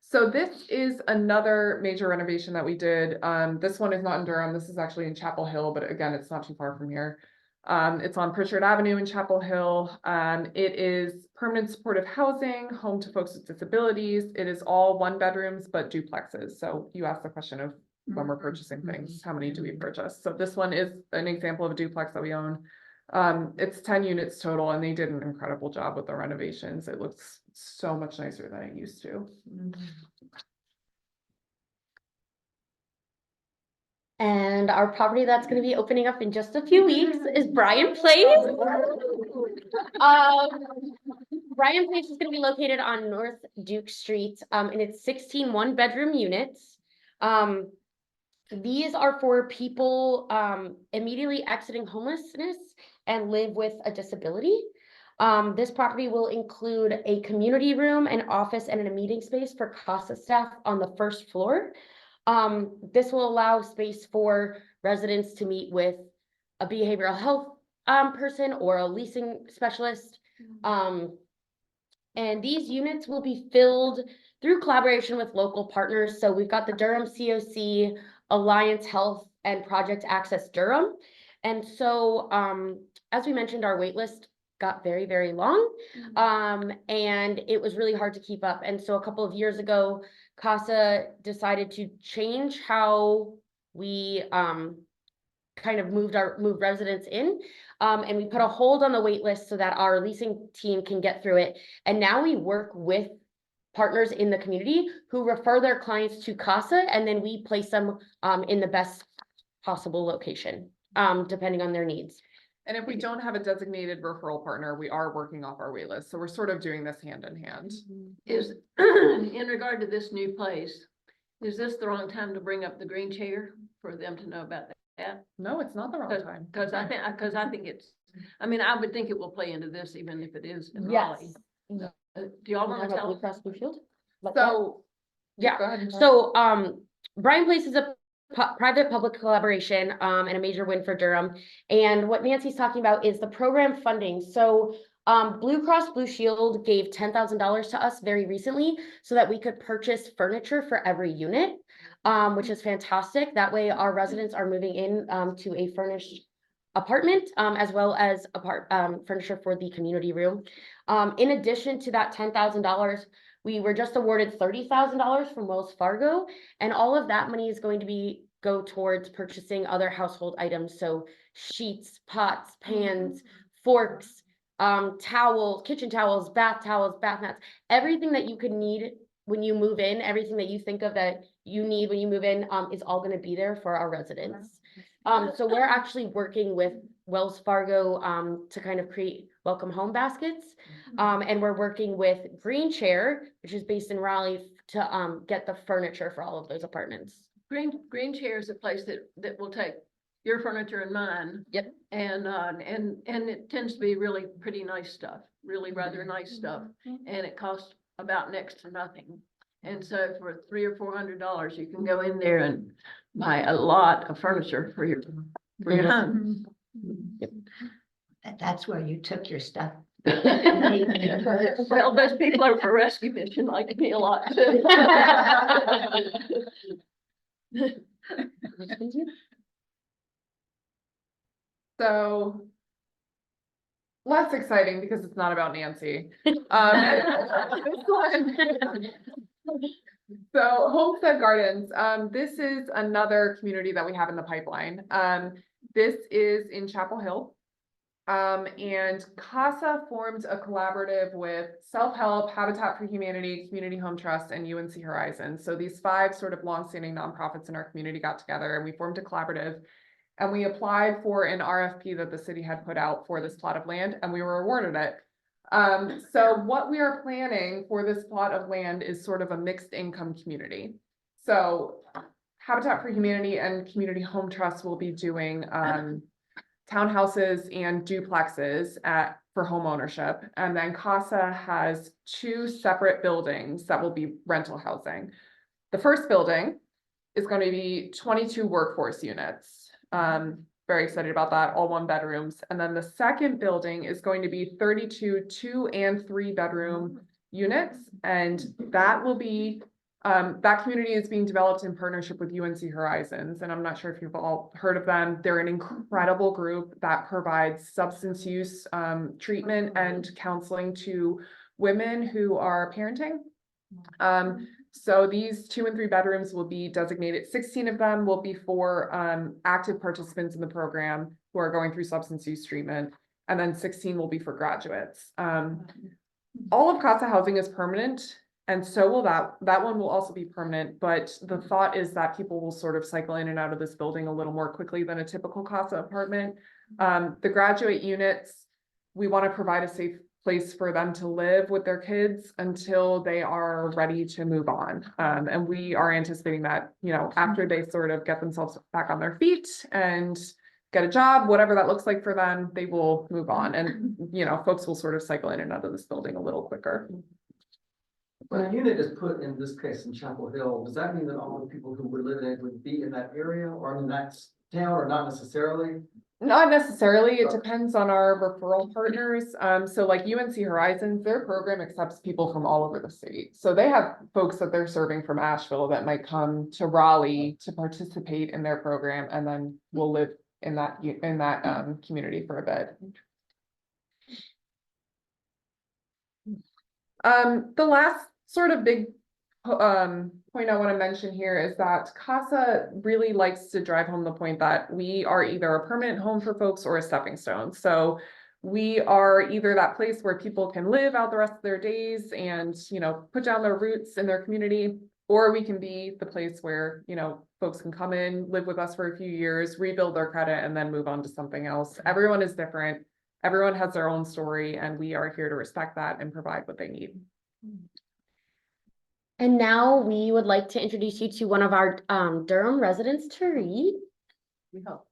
So this is another major renovation that we did. This one is not in Durham. This is actually in Chapel Hill, but again, it's not too far from here. It's on Pritchard Avenue in Chapel Hill. It is permanent supportive housing, home to folks with disabilities. It is all 1 bedrooms, but duplexes. So you asked the question of when we're purchasing things, how many do we purchase? So this one is an example of a duplex that we own. It's 10 units total, and they did an incredible job with the renovations. It looks so much nicer than it used to. And our property that's gonna be opening up in just a few weeks is Bryan Place. Bryan Place is gonna be located on North Duke Street, and it's 16 1-bedroom units. These are for people, immediately exiting homelessness and live with a disability. This property will include a community room, an office, and a meeting space for CASA staff on the 1st floor. This will allow space for residents to meet with a behavioral health person or a leasing specialist. And these units will be filled through collaboration with local partners. So we've got the Durham COC, Alliance Health, and Project Access Durham. And so, as we mentioned, our wait list got very, very long. And it was really hard to keep up. And so a couple of years ago, CASA decided to change how we kind of moved residents in. And we put a hold on the wait list so that our leasing team can get through it. And now we work with partners in the community who refer their clients to CASA, and then we place them in the best possible location, depending on their needs. And if we don't have a designated referral partner, we are working off our wait list. So we're sort of doing this hand in hand. Is, in regard to this new place, is this the wrong time to bring up the green chair for them to know about that? No, it's not the wrong time. Cause I think it's I mean, I would think it will play into this, even if it is in Yes. Raleigh. Do y'all Wanna want to talk about Blue tell? Cross Blue Shield? Like that? So. Yeah. Go ahead and talk. So, Brian Place is a private-public collaboration, and a major win for Durham. And what Nancy's talking about is the program funding. So, Blue Cross Blue Shield gave $10,000 to us very recently so that we could purchase furniture for every unit, which is fantastic. That way our residents are moving in, to a furnished apartment, as well as furniture for the community room. In addition to that $10,000, we were just awarded $30,000 from Wells Fargo, and all of that money is going to go towards purchasing other household items. So sheets, pots, pans, forks, towels, kitchen towels, bath mats, everything that you could need when you move in, everything that you think of that you need when you move in, is all gonna be there for our residents. So we're actually working with Wells Fargo, to kind of create welcome home baskets. And we're working with Green Chair, which is based in Raleigh, to, get the furniture for all of those apartments. Green Chair is a place that will take your furniture and mine. Yep. And it tends to be really pretty nice stuff, really rather nice stuff, and it costs about next to nothing. And so for $300 or $400, you can go in there and buy a lot of furniture for your home. That's where you took your stuff. Well, those people over for rescue mission like me a lot too. So less exciting because it's not about Nancy. This one. So Homestead Gardens, this is another community that we have in the pipeline. This is in Chapel Hill. And CASA formed a collaborative with Self-Help, Habitat for Humanity, Community Home Trust, and UNC Horizons. So these 5 sort of longstanding nonprofits in our community got together and we formed a collaborative. And we applied for an RFP that the city had put out for this plot of land, and we were awarded it. So what we are planning for this plot of land is sort of a mixed income community. So Habitat for Humanity and Community Home Trust will be doing townhouses and duplexes for home ownership. And then CASA has 2 separate buildings that will be rental housing. The first building is going to be 22 workforce units. Very excited about that, all 1 bedrooms. And then the second building is going to be 32 2 and 3 bedroom units. And that will be, that community is being developed in partnership with UNC Horizons. And I'm not sure if you've all heard of them. They're an incredible group that provides substance use, treatment and counseling to women who are parenting. So these 2 and 3 bedrooms will be designated. 16 of them will be for active participants in the program who are going through substance use treatment. And then 16 will be for graduates. All of CASA housing is permanent. And so will that one will also be permanent. But the thought is that people will sort of cycle in and out of this building a little more quickly than a typical CASA apartment. The graduate units, we want to provide a safe place for them to live with their kids until they are ready to move on. And we are anticipating that, you know, after they sort of get themselves back on their feet and get a job, whatever that looks like for them, they will move on. And, you know, folks will sort of cycle in and out of this building a little quicker. When a unit is put in this case in Chapel Hill, does that mean that all the people who would live in it would be in that area or in that town or not necessarily? Not necessarily. It depends on our referral partners. So like UNC Horizons, their program accepts people from all over the state. So they have folks that they're serving from Asheville that might come to Raleigh to participate in their program and then will live in that community for a bit. The last sort of big point I want to mention here is that CASA really likes to drive home the point that we are either a permanent home for folks or a stepping stone. So we are either that place where people can live out the rest of their days and, you know, put down their roots in their community, or we can be the place where, you know, folks can come in, live with us for a few years, rebuild their credit, and then move on to something else. Everyone is different. Everyone has their own story, and we are here to respect that and provide what they need. And now we would like to introduce you to one of our Durham residents, Tariq. We hope.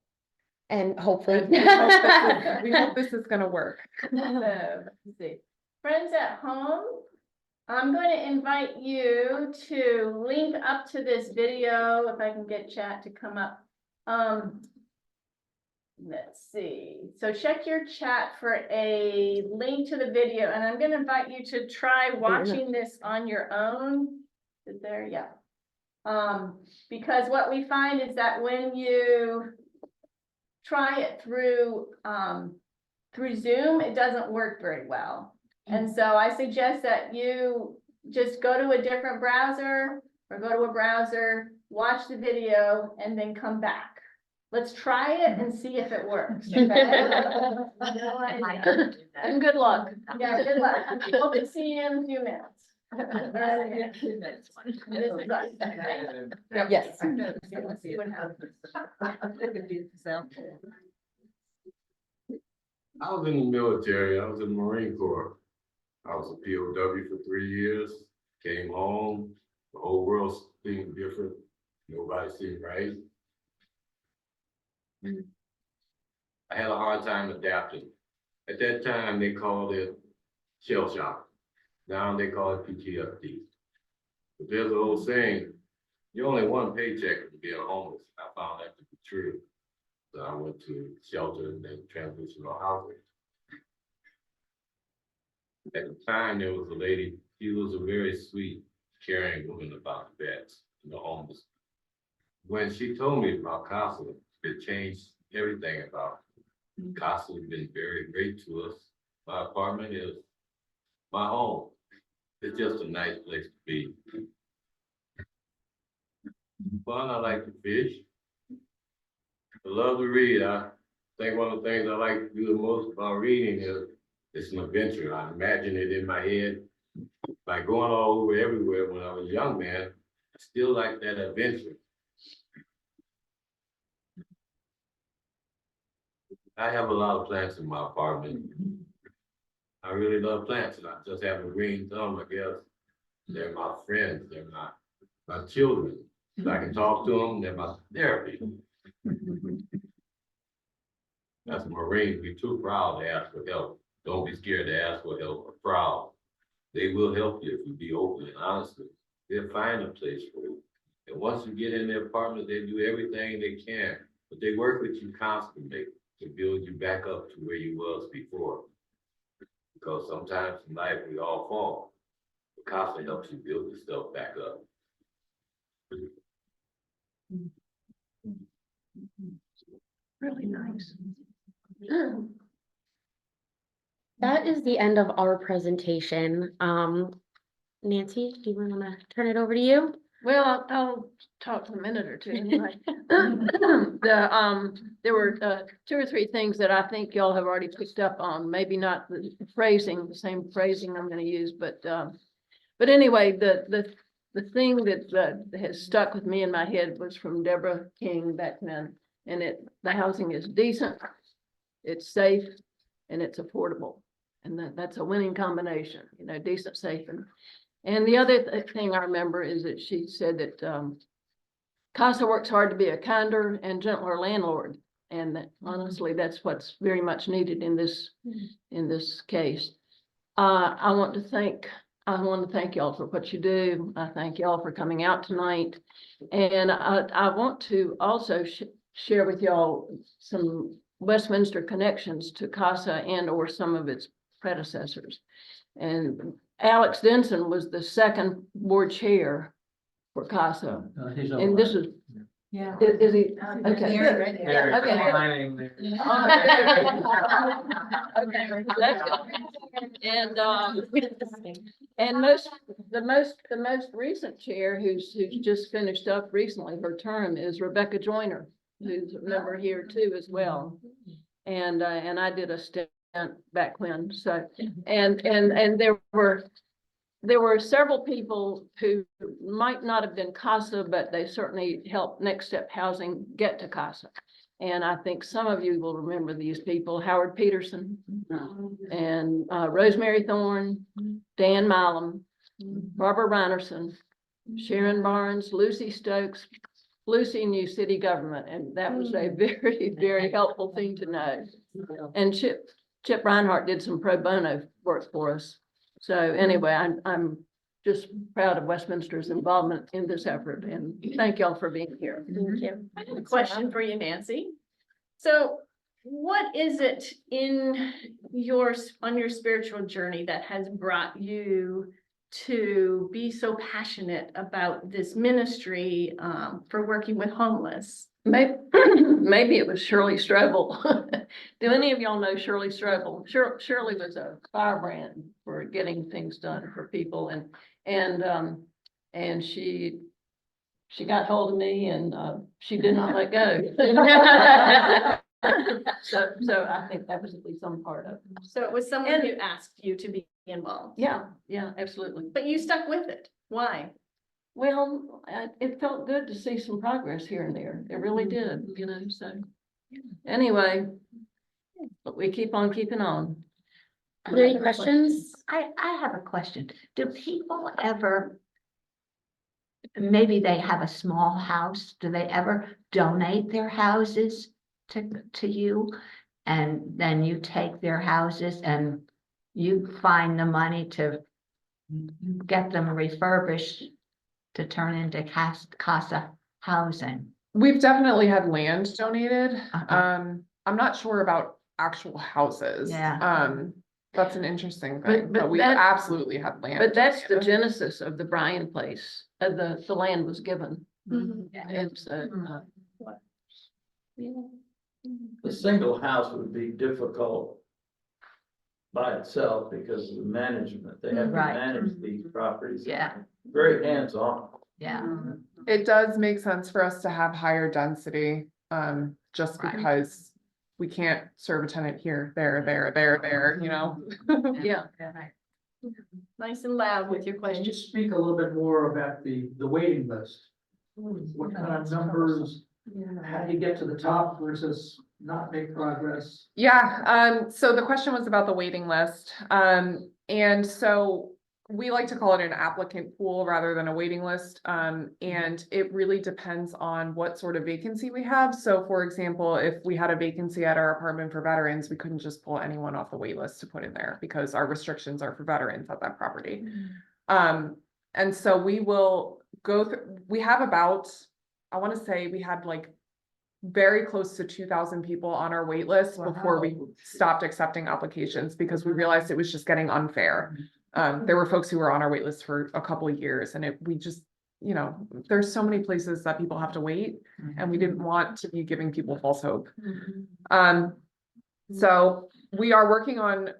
And hopefully. We hope this is gonna work. So, let's see. Friends at home, I'm going to invite you to link up to this video, if I can get chat to come up. Let's see, so check your chat for a link to the video, and I'm gonna invite you to try watching this on your own. Is there, yeah. Because what we find is that when you try it through Zoom, it doesn't work very well. And so I suggest that you just go to a different browser or go to a browser, watch the video, and then come back. Let's try it and see if it works. Okay? And good luck. Yeah, good luck. Hope to see you in a few minutes. Yes. I was in the military. I was in the Marine Corps. I was a POW for 3 years, came home, the whole world seemed different. Nobody seemed right. I had a hard time adapting. At that time, they called it shell shock. Now they call it PTSD. But there's an old saying, you're only one paycheck from being homeless. I found that to be true. So I went to shelter and then transitional housing. At the time, there was a lady, she was a very sweet, caring woman about the vets and the homeless. When she told me about CASA, it changed everything about it. CASA has been very great to us. My apartment is my home. It's just a nice place to be. Fun, I like to fish. I love to read. I think one of the things I like to do the most about reading is it's an adventure. I imagine it in my head. By going all over everywhere when I was a young man, I still like that adventure. I have a lot of plants in my apartment. I really love plants, and I just have a green thumb, I guess. They're my friends, they're my children. If I can talk to them, they're my therapy. As a Marine, be too proud to ask for help. Don't be scared to ask for help or proud. They will help you if you be open and honest. They'll find a place for you. And once you get in their apartment, they do everything they can, but they work with you constantly to build you back up to where you was before. Because sometimes in life we all fall. The CASA helps you build yourself back up. Really nice. That is the end of our presentation. Nancy, do you want to turn it over to you? Well, I'll talk in a minute or two anyway. There were 2 or 3 things that I think y'all have already picked up on, maybe not the phrasing, the same phrasing I'm gonna use, but anyway, the thing that has stuck with me in my head was from Deborah King back then, and the housing is decent, it's safe, and it's affordable. And that's a winning combination, you know, decent, safe, and the other thing I remember is that she said that CASA works hard to be a kinder and gentler landlord. And that honestly, that's what's very much needed in this case. I want to thank y'all for what you do. I thank y'all for coming out tonight. And I want to also share with y'all some Westminster connections to CASA and or some of its predecessors. And Alex Denson was the 2nd board chair for CASA. And this is, Yeah. is he? Okay. There, right there. Okay. Declining there. Okay, that's good. And the most recent chair who's just finished up recently, her term is Rebecca Joyner, who's a member here too as well. And I did a stint back when, so, and there were several people who might not have been CASA, but they certainly helped Next Step Housing get to CASA. And I think some of you will remember these people: Howard Peterson and Rosemary Thorne, Dan Milam, Barbara Reinerson, Sharon Barnes, Lucy Stokes, Lucy knew city government, and that was a very, very helpful thing to know. And Chip Reinhardt did some pro bono work for us. So anyway, I'm just proud of Westminster's involvement in this effort, and thank y'all for being here. Thank you. I have a question for you, Nancy. So what is it in on your spiritual journey that has brought you to be so passionate about this ministry for working with homeless? Maybe it was Shirley Strobel. Do any of y'all know Shirley Strobel? Shirley was a firebrand for getting things done for people, and she got hold of me, and she did not let go. So I think that was at least some part of it. So it was someone who asked you to be involved. Yeah, absolutely. But you stuck with it. Why? Well, it felt good to see some progress here and there. It really did, so. Anyway, but we keep on keeping on. Are there any questions? I have a question. Do people ever, maybe they have a small house, do they ever donate their houses to you? And then you take their houses and you find the money to get them refurbished to turn into casa housing? We've definitely had land donated. Uh-huh. I'm not sure about actual houses. Yeah. That's an interesting But- thing, but but we that- absolutely had land. But that's the donated. genesis of the Bryan place. The land was given. And so, The single house would be difficult by itself because of the management. They have to Right. manage these properties. Yeah, Very hands-on. yeah. It does make sense for us to have higher density, just Right. because we can't serve a tenant here, there, you know? yeah. Nice and loud with your Can you question. speak a little bit more about the waiting list? What kind of numbers, how do you get to the top versus not make progress? Yeah, so the question was about the waiting list. And so we like to call it an applicant pool rather than a waiting list. And it really depends on what sort of vacancy we have. So for example, if we had a vacancy at our apartment for veterans, we couldn't just pull anyone off the wait list to put in there because our restrictions are for veterans at that property. And so we will go through, we have about, I want to say we had like very close to 2,000 people on our wait list before we stopped accepting applications because we realized it was just getting unfair. There were folks who were on our wait list for a couple of years and we just, you know, there's so many places that people have to wait and we didn't want to be giving people false hope. So we are working on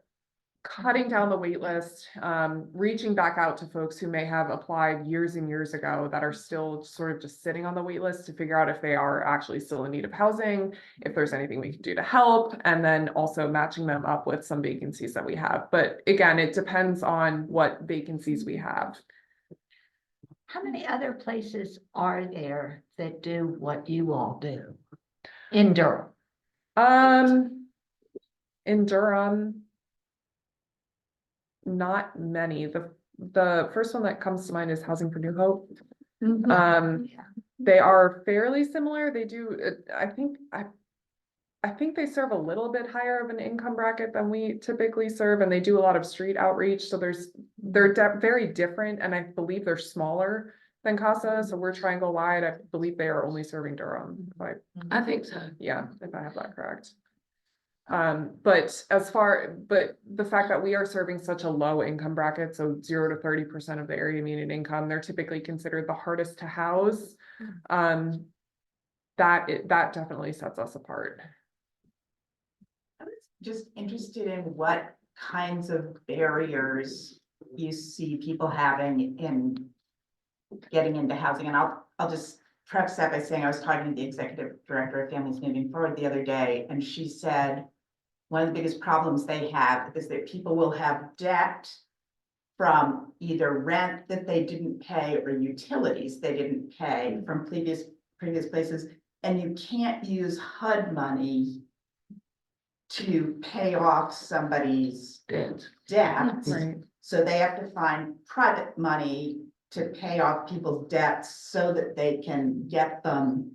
cutting down the wait list, reaching back out to folks who may have applied years and years ago that are still sort of just sitting on the wait list to figure out if they are actually still in need of housing, if there's anything we can do to help, and then also matching them up with some vacancies that we have. But again, it depends on what vacancies we have. How many other places are there that do what you all do in Durham? In Durham, not many. The first one that comes to mind is Housing for New Hope. Yeah. They are fairly similar. They do, I think they serve a little bit higher of an income bracket than we typically serve, and they do a lot of street outreach. So they're very different, and I believe they're smaller than CASA. So we're Triangle wide. I believe they are only serving Durham. I think so. Yeah, if I have that correct. But the fact that we are serving such a low income bracket, so 0 to 30% of the area median income, they're typically considered the hardest to house. That definitely sets us apart. I was just interested in what kinds of barriers you see people having in getting into housing. And I'll just preface that by saying I was talking to the executive director of Families Moving Forward the other day, and she said one of the biggest problems they have is that people will have debt from either rent that they didn't pay or utilities they didn't pay from previous places, and you can't use HUD money to pay off somebody's debt. Right. So they have to find private money to pay off people's debts so that they can get them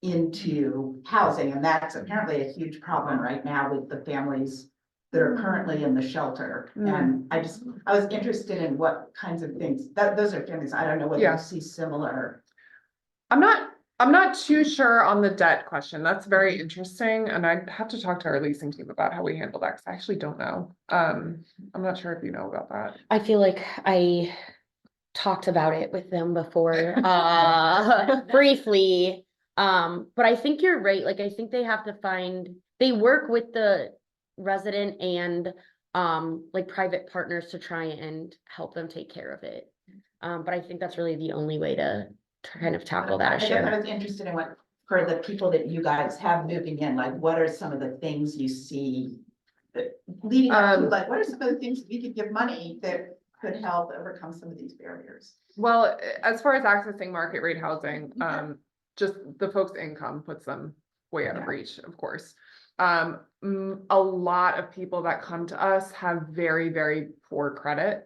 into housing, and that's apparently a huge problem right now with the families that are currently in the shelter. And I was interested in what kinds of things, those are families, I don't know whether Yeah. you see similar. I'm not too sure on the debt question. That's very interesting, and I'd have to talk to our leasing team about how we handle that, because I actually don't know. I'm not sure if you know about that. I feel like I talked about it with them before, briefly. But I think you're right, like, I think they have to they work with the resident and, like, private partners to try and help them take care of it. But I think that's really the only way to kind of tackle that I guess issue. I was interested in what, for the people that you guys have moving in, like, what are some of the things you see that leading up to, like, what are some of the things we could give money that could help overcome some of these barriers? Well, as far as accessing market rate housing, just the folks' income puts them way out of reach, of course. A lot of people that come to us have very, very poor credit,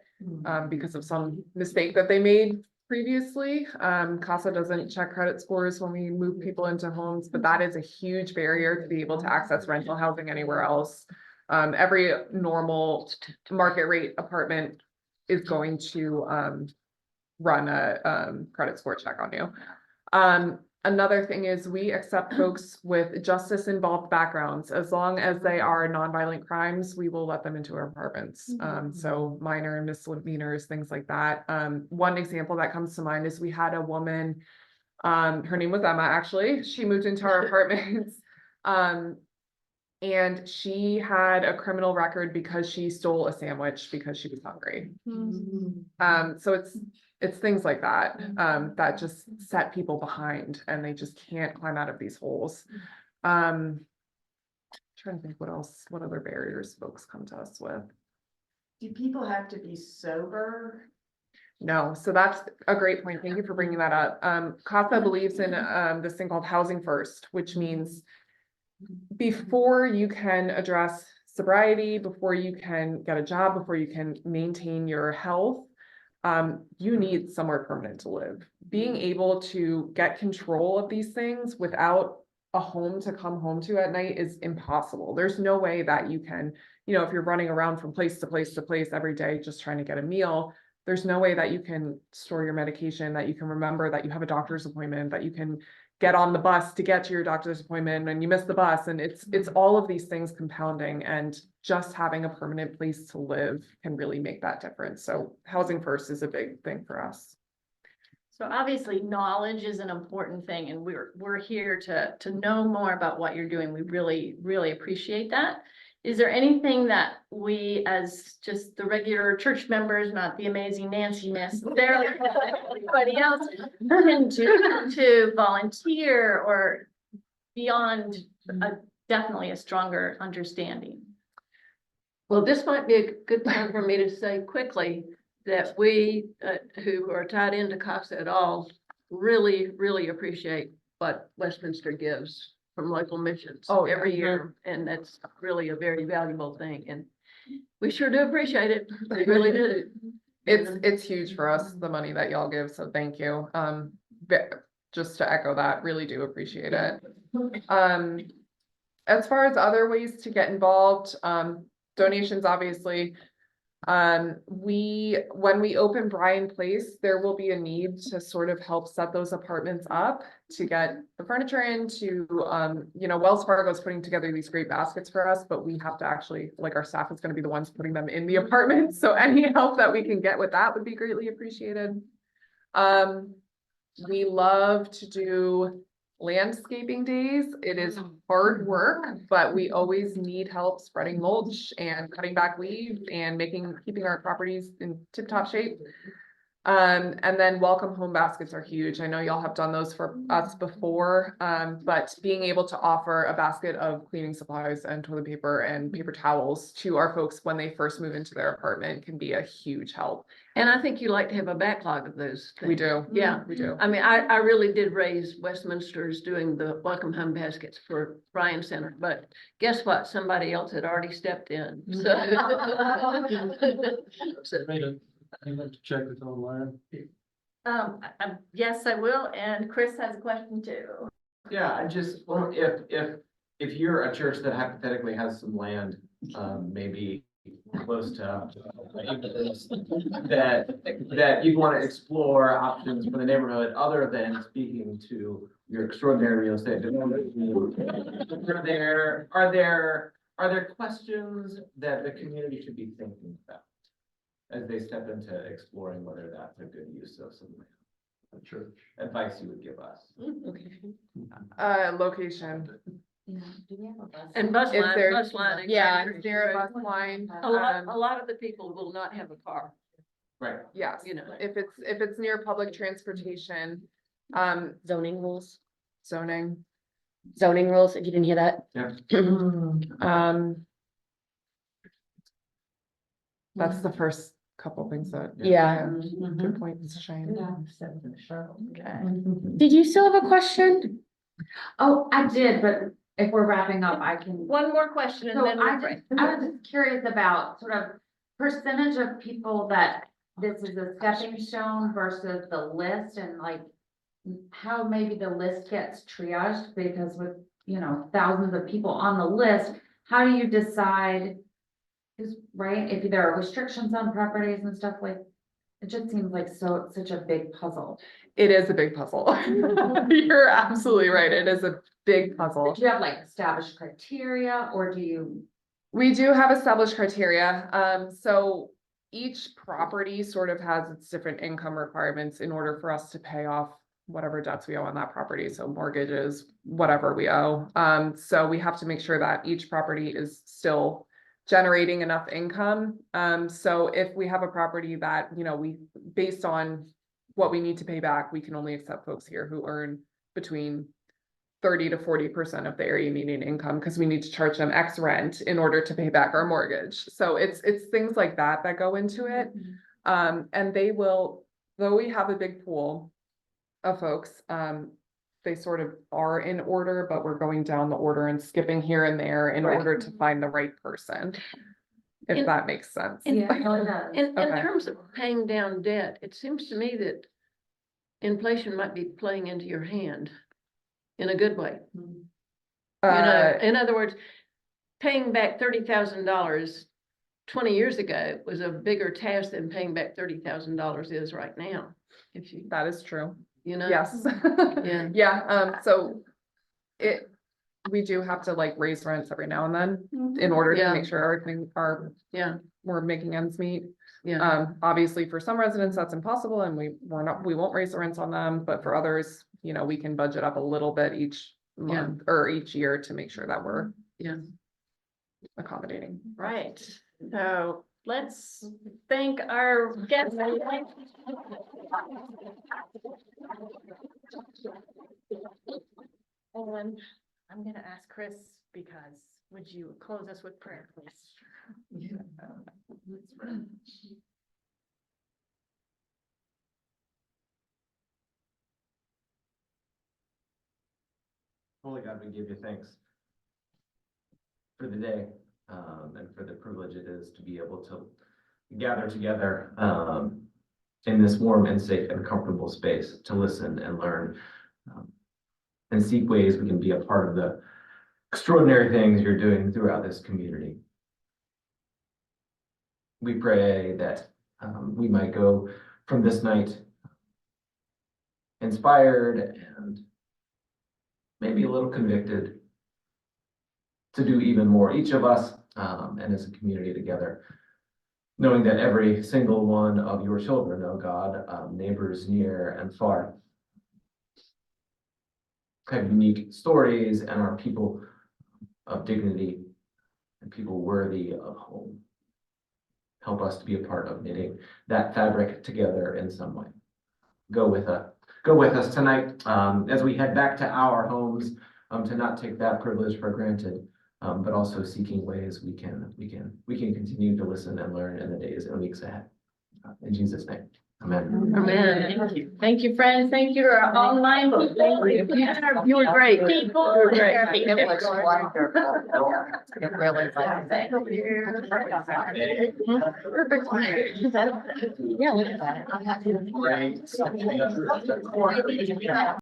because of some mistake that they made previously. CASA doesn't check credit scores when we move people into homes, but that is a huge barrier to be able to access rental housing anywhere else. Every normal market rate apartment is going to run a credit score check on you. Another thing is we accept folks with justice involved backgrounds. As long as they are nonviolent crimes, we will let them into our apartments. So minor misdemeanors, things like that. One example that comes to mind is we had a woman, her name was Emma, actually. She moved into our apartments. And she had a criminal record because she stole a sandwich because she was hungry. So it's things like that, that just set people behind and they just can't climb out of these holes. Trying to think what other barriers folks come to us with. Do people have to be sober? No, so that's a great point. Thank you for bringing that up. CASA believes in this thing called housing first, which means before you can address sobriety, before you can get a job, before you can maintain your health, you need somewhere permanent to live. Being able to get control of these things without a home to come home to at night is impossible. There's no way that you can, if you're running around from place to place to place every day just trying to get a meal, there's no way that you can store your medication, that you can remember that you have a doctor's appointment, that you can get on the bus to get to your doctor's appointment and you miss the bus. And it's all of these things compounding, and just having a permanent place to live can really make that difference. So housing first is a big thing for us. So obviously knowledge is an important thing, and we're here to know more about what you're doing. We really, really appreciate that. Is there anything that we, as just the regular church members, not the amazing Nancy necessarily, anybody else, can do to volunteer or beyond definitely a stronger understanding? Well, this might be a good time for me to say quickly that we, who are tied into CASA at all, really, really appreciate what Westminster gives from local missions every year. And that's really a very valuable thing. And we sure do appreciate it. We really do. It's huge for us, the money that y'all give. So thank you. Just to echo that, really do appreciate it. As far as other ways to get involved, donations, obviously. When we open Bryan Place, there will be a need to sort of help set those apartments up to get the furniture in to, Wells Fargo is putting together these great baskets for us, but we have to actually, like, our staff is going to be the ones putting them in the apartments. So any help that we can get with that would be greatly appreciated. We love to do landscaping days. It is hard work, but we always need help spreading mulch and cutting back leaves and keeping our properties in tip-top shape. And then welcome home baskets are huge. I know y'all have done those for us before, but being able to offer a basket of cleaning supplies and toilet paper and paper towels to our folks when they first move into their apartment can be a huge help. And I think you like to have a backlog of those things. We do. Yeah. We do. I mean, I really did raise Westminster's doing the welcome home baskets for Bryan Center, but guess what? Somebody else had already stepped in. So. I meant to check it online. Yes, I will, and Chris has a question too. Yeah, I just, well, if you're a church that hypothetically has some land, maybe close to that you'd want to explore options for the neighborhood, other than speaking to your extraordinary real estate development. Are there questions that the community should be thinking about as they step into exploring whether that's a good use of some land? Church advice you would give us? Location. And bus If line, there's- bus line. Yeah, exactly. is there a bus line? A lot of the people will not have a car, Right. Yes, you know. if it's near public transportation, Zoning rules, zoning, if you didn't hear that. that's the first couple things that. Yeah. Good point, Mrs. Shane. Did you still have a question? Oh, I did, but if we're wrapping up, I can. One more question and So then I we're free. I was just curious about sort of percentage of people that this is a stepping stone versus the list and like how maybe the list gets triaged because with, you know, thousands of people on the list, how do you decide? Cause right, if there are restrictions on properties and stuff like, it just seems like such a big puzzle. It is a big puzzle. You're absolutely right. It is a big puzzle. Do you have like established criteria or do you? We do have established criteria. So each property sort of has its different income requirements in order for us to pay off whatever debts we owe on that property. So mortgages, whatever we owe. So we have to make sure that each property is still generating enough income. So if we have a property that, you know, based on what we need to pay back, we can only accept folks here who earn between 30 to 40% of the area median income, because we need to charge them X rent in order to pay back our mortgage. So it's things like that that go into it. And they will, though we have a big pool of folks, they sort of are in order, but we're going down the order and skipping here and there in Right. order to find the right person. If In- that makes sense. Yeah, it does. In Okay. terms of paying down debt, it seems to me that inflation might be playing into your hand in a good way. You know, in other words, paying back $30,000 20 years ago was a bigger task than paying back $30,000 is right now. If you, That is true. you know. Yes. Yeah. Yeah, so we do have to like raise rents every now and then in order to Yeah. make sure everything Yeah, we're making ends meet. yeah. Obviously for some residents, that's impossible and we won't raise the rents on them, but for others, you know, we can budget up a little bit each month or each year to make sure that we're Yeah. accommodating. Right, so let's thank our guests. And I'm gonna ask Chris, because would you close us with prayer, please? Holy God, we give you thanks for the day, and for the privilege it is to be able to gather together, in this warm and safe and comfortable space to listen and learn, and seek ways we can be a part of the extraordinary things you're doing throughout this community. We pray that, we might go from this night inspired and maybe a little convicted to do even more, each of us, and as a community together, knowing that every single one of your children, oh God, neighbors near and far, have unique stories and are people of dignity and people worthy of home. Help us to be a part of knitting that fabric together in some way. Go with us tonight, as we head back to our homes, to not take that privilege for granted, but also seeking ways we can continue to listen and learn in the days and weeks ahead. In Jesus' name. Amen. Amen. Thank you, friends. Thank you to our online. You were great. People. You were great. It was wonderful. It really was. Perfect. Yeah, look at that.